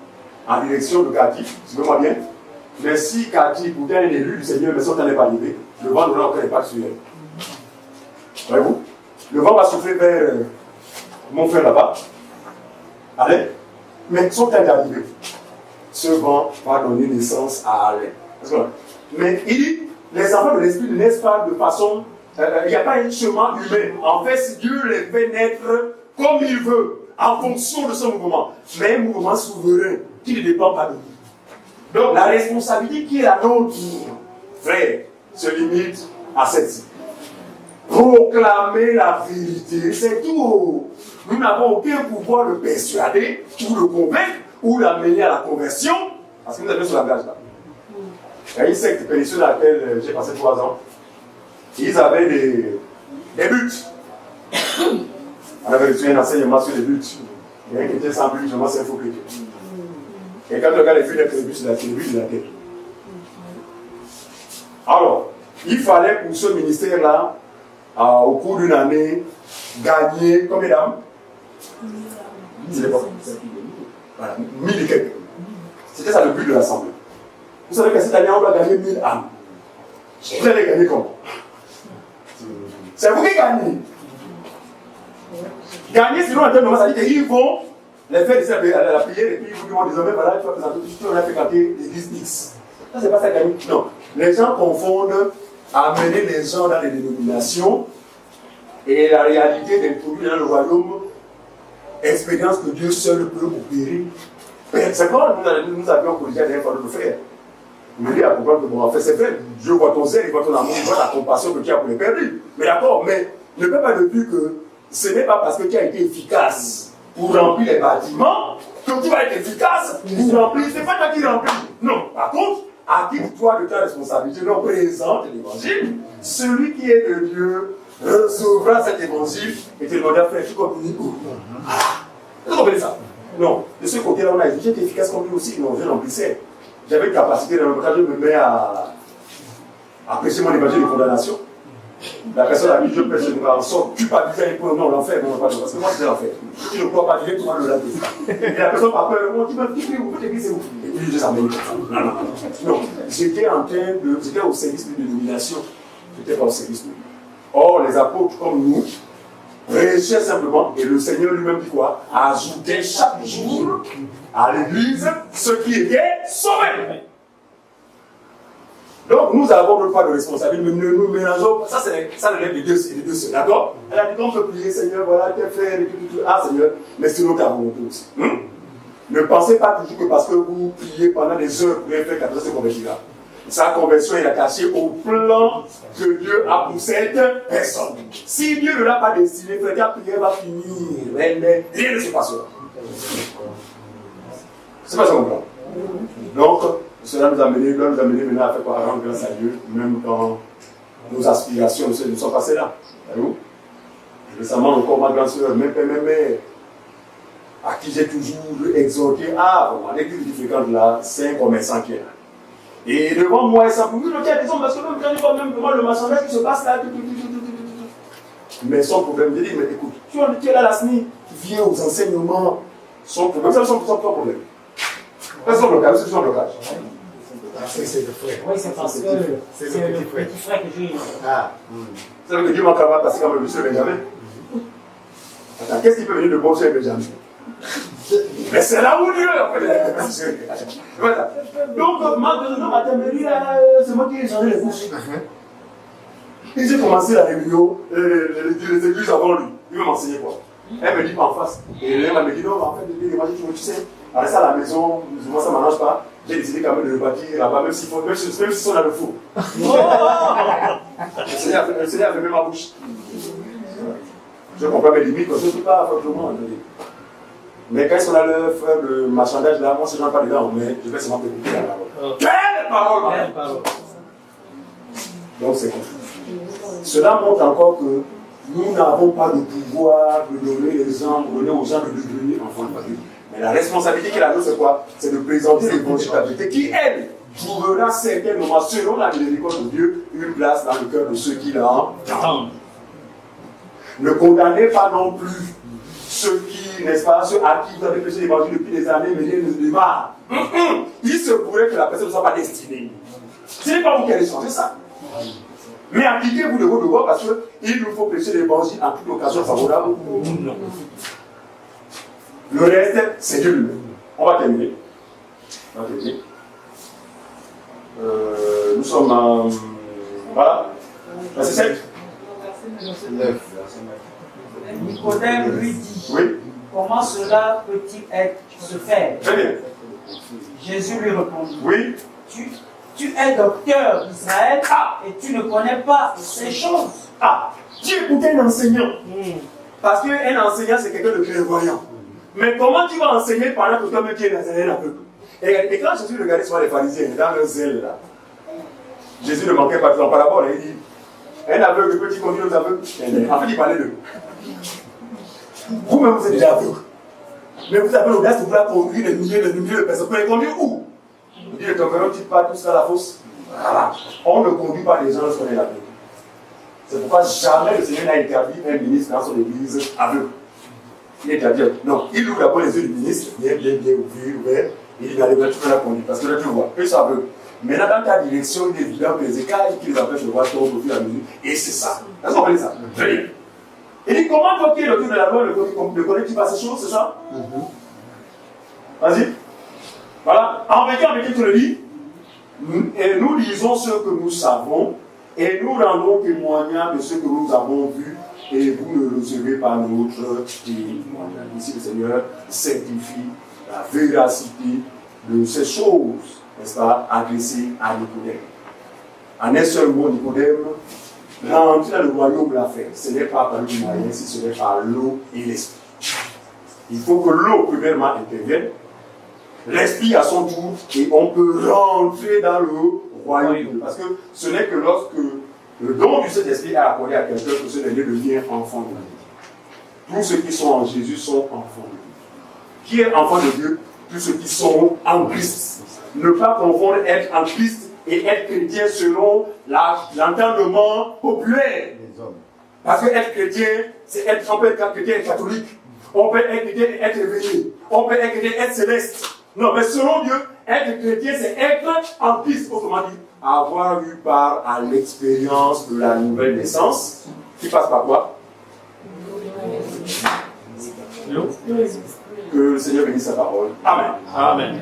en direction de Cathy, suivez-moi bien. Mais si Cathy, pourtant elle est élue du Seigneur, mais son temps n'est pas arrivé, le vent n'aura aucun impact sur elle. Voyez-vous? Le vent va souffler vers mon frère là-bas. Allez, mais son temps est arrivé. Ce vent va donner naissance à Alain. Mais il dit, les enfants de l'esprit ne naissent pas de façon... Il n'y a pas un chemin humain. En fait, si Dieu les fait naître comme il veut, en fonction de son mouvement, mais un mouvement souverain qui ne dépend pas de nous. Donc la responsabilité qui est la nôtre, frère, se limite à celle-ci. Proclamer la vérité, c'est tout. Nous n'avons aucun pouvoir de persuader, ou de convaincre, ou d'amener à la conversion, parce que vous avez ce langage-là. Il y a une secte péninsule dans laquelle j'ai passé 3 ans. Ils avaient des buts. On avait reçu un enseignement sur les buts. Il y a un chrétien sans but, c'est un faux chrétien. Et quand le gars les fait les buts, c'est les buts de la tête. Alors, il fallait pour ce ministère-là, au cours d'une année, gagner combien d'âmes? C'est pas. Voilà, 1000 et quelques. C'était ça le but de l'Assemblée. Vous savez que cette année, on doit gagner 1000 âmes. Vous allez gagner comment? C'est vous qui gagnez. Gagner, sinon, en termes de ça dit qu'ils vont les faire la prière et puis ils vous vont désormais, voilà, tu vas présenter tout ce qu'on a fait canter l'église X. Ça, c'est pas ça gagner. Non. Les gens confondent amener les gens dans les dénominations et la réalité d'introduire dans le royaume, expérience que Dieu seul peut opérer. C'est quoi nous avions corrigé la dernière fois de le faire. Vous me dites à comprendre que bon, en fait, c'est vrai, Dieu voit ton zèle, il voit ton amour, il voit ta compassion que tu as pour les perdus. Mais d'accord, mais ne peut pas depuis que ce n'est pas parce que tu as été efficace pour remplir les bâtiments que tu vas être efficace pour remplir. Ce n'est pas toi qui remplis. Non. Par contre, acquitte-toi de ta responsabilité. Donc, présente l'évangile. Celui qui est de Dieu recevra cet évangile et te demandera, frère, tu communiques où? Vous comprenez ça? Non. De ce côté-là, on a dit, j'étais efficace comme lui aussi. Non, je remplissais. J'avais une capacité, quand je me mets à prêcher mon évangile de condamnation, la personne a dit, je prêche en sorte, tu pas déjà pour non, l'enfer, non, pas de parce que moi c'est l'enfer. Tu ne crois pas, tu vas le laver. Et la personne par peur, on dit, mais vous faites c'est où? Et puis je s'amène. Non, j'étais en train de, j'étais au service de dénomination, j'étais pas au service de. Or, les apôtres comme nous, prêchaient simplement, et le Seigneur lui-même dit quoi? Ajoutait chaque jour à l'église ceux qui étaient sauvés. Donc nous avons notre part de responsabilité, mais ne nous mélangeons pas. Ça relève des deux seuls, d'accord? Elle a dit qu'on peut prier, Seigneur, voilà, tes frères, et tout. Ah, Seigneur, mais c'est notre volonté aussi. Ne pensez pas toujours que parce que vous priez pendant des heures, vous pouvez faire 14 convertira. Sa conversion est attachée au plan que Dieu a pour cette personne. Si Dieu ne l'a pas destiné, frère, ta prière va finir. Rien ne se passera. C'est pas ça qu'on prend. Donc, cela doit nous amener maintenant à faire quoi? À rendre grâce à Dieu, même quand nos aspirations ne sont passées là. Voyez-vous? Récemment, encore ma grande soeur, même mère, à qui j'ai toujours exhorté, l'église du fréquente là, c'est un commerçant qui est là. Et devant moi, ça peut dire, tiens, des hommes, parce que même quand je vois même devant le marchandage qui se passe là, mais son problème, je dis, mais écoute, tu es là la SNI, viens aux enseignements, son problème, c'est son problème. C'est son blocage, c'est son blocage. C'est le frère. Oui, c'est parce que c'est le petit frère que j'ai. Ça veut dire que Dieu m'a capable de passer comme le monsieur Benjamin. Attends, qu'est-ce qui peut venir de bon chez Benjamin? Mais c'est là où Dieu voilà. Donc, ma témérie, c'est moi qui ai changé les bouches. Et j'ai commencé la réunion, les églises avant lui. Il va m'enseigner quoi? Elle me dit en face. Et elle me dit non, en fait, tu sais, reste à la maison, moi ça ne m'arrange pas. J'ai décidé quand même de le bâtir là-bas, même si on a le four. Le Seigneur a fermé ma bouche. Je comprends mes limites, parce que je ne peux pas faire tout le monde. Mais quand ils sont allés faire le marchandage là, moi, je ne pas dedans, mais je vais seulement t'écouter la parole. Quelle parole! Donc c'est confus. Cela montre encore que nous n'avons pas de pouvoir de donner les gens, de donner aux gens de devenir enfants de Dieu. Mais la responsabilité qu'il a nous, c'est quoi? C'est de présenter l'évangile de la vérité qui, elle, trouvera certainement, selon la miséricorde de Dieu, une place dans le cœur de ceux qui l'entendent. Ne condamnez pas non plus ceux qui, n'est-ce pas, ceux à qui vous avez prêché l'évangile depuis des années, mais ils ne démarrent. Il se pourrait que la personne ne soit pas destinée. Ce n'est pas vous qui allez changer ça. Mais appliquez-vous de vos devoirs parce qu'il nous faut prêcher l'évangile à toute occasion favorable. Non. Le reste, c'est Dieu lui-même. On va terminer. Nous sommes en. Voilà. Verset 7. 9. Nicodème lui dit, oui. Comment cela peut-il se faire? Très bien. Jésus lui répondit, oui. Tu es docteur d'Israël et tu ne connais pas ces choses. Tu écoutais un enseignant. Parce qu'un enseignant, c'est quelqu'un de clairvoyant. Mais comment tu vas enseigner pendant que toi-même tu es dans un aveugle? Et quand Jésus regardait sur les pharisiens, dans leur zèle là, Jésus ne manquait pas de son parabole. Il dit, un aveugle peut-il conduire aux aveugles? En fait, il parlait d'eux. Vous-même, vous êtes déjà aveugle. Mais vous avez l'audace de vouloir conduire les milliers de personnes. Vous les conduire où? Vous dites, ton verrou, tu pas tout ça à la fosse. Voilà. On ne conduit pas les gens lorsqu'on est aveugle. C'est pourquoi jamais le Seigneur n'a interdit un ministre dans son église aveugle. Il est interdit. Non, il ouvre d'abord les yeux du ministre, bien ouvert. Il dit, allez, tu peux la conduire. Parce que là, tu vois, eux sont aveugles. Maintenant, dans ta direction, il est évident que les écailles qui les empêchent de voir tombent au fur et à mesure. Et c'est ça. Est-ce qu'on appelle ça? Très bien. Il dit, comment toi qui es l'auteur de la loi ne connais-tu pas ces choses, c'est ça? Vas-y. Voilà. En vérité, tu le dis. Et nous lisons ce que nous savons et nous rendons témoignage de ce que nous avons vu et vous ne recevez pas notre témoignage. Ici, le Seigneur certifie la véracité de ces choses, n'est-ce pas, adressées à Nicodème. En un seul mot, Nicodème, rentrer dans le royaume de la fête, ce n'est pas par le moyen, si ce n'est par l'eau et l'esprit. Il faut que l'eau, premièrement, intervienne, l'esprit à son tour, et on peut rentrer dans le royaume. Parce que ce n'est que lorsque le don du Saint-Esprit est accordé à quelqu'un que ce dernier devient enfant de Dieu. Tous ceux qui sont en Jésus sont enfants de Dieu. Qui est enfant de Dieu? Tous ceux qui sont en Christ. Ne pas confondre être en Christ et être chrétien selon l'entendement populaire. Parce que être chrétien, c'est être, on peut être chrétien et catholique. On peut être chrétien et être éveillé. On peut être chrétien et être céleste. Non, mais selon Dieu, être chrétien, c'est être en Christ. Autrement dit, avoir eu part à l'expérience de la nouvelle naissance, qui passe par quoi? Que le Seigneur bénisse sa parole. Amen. Amen.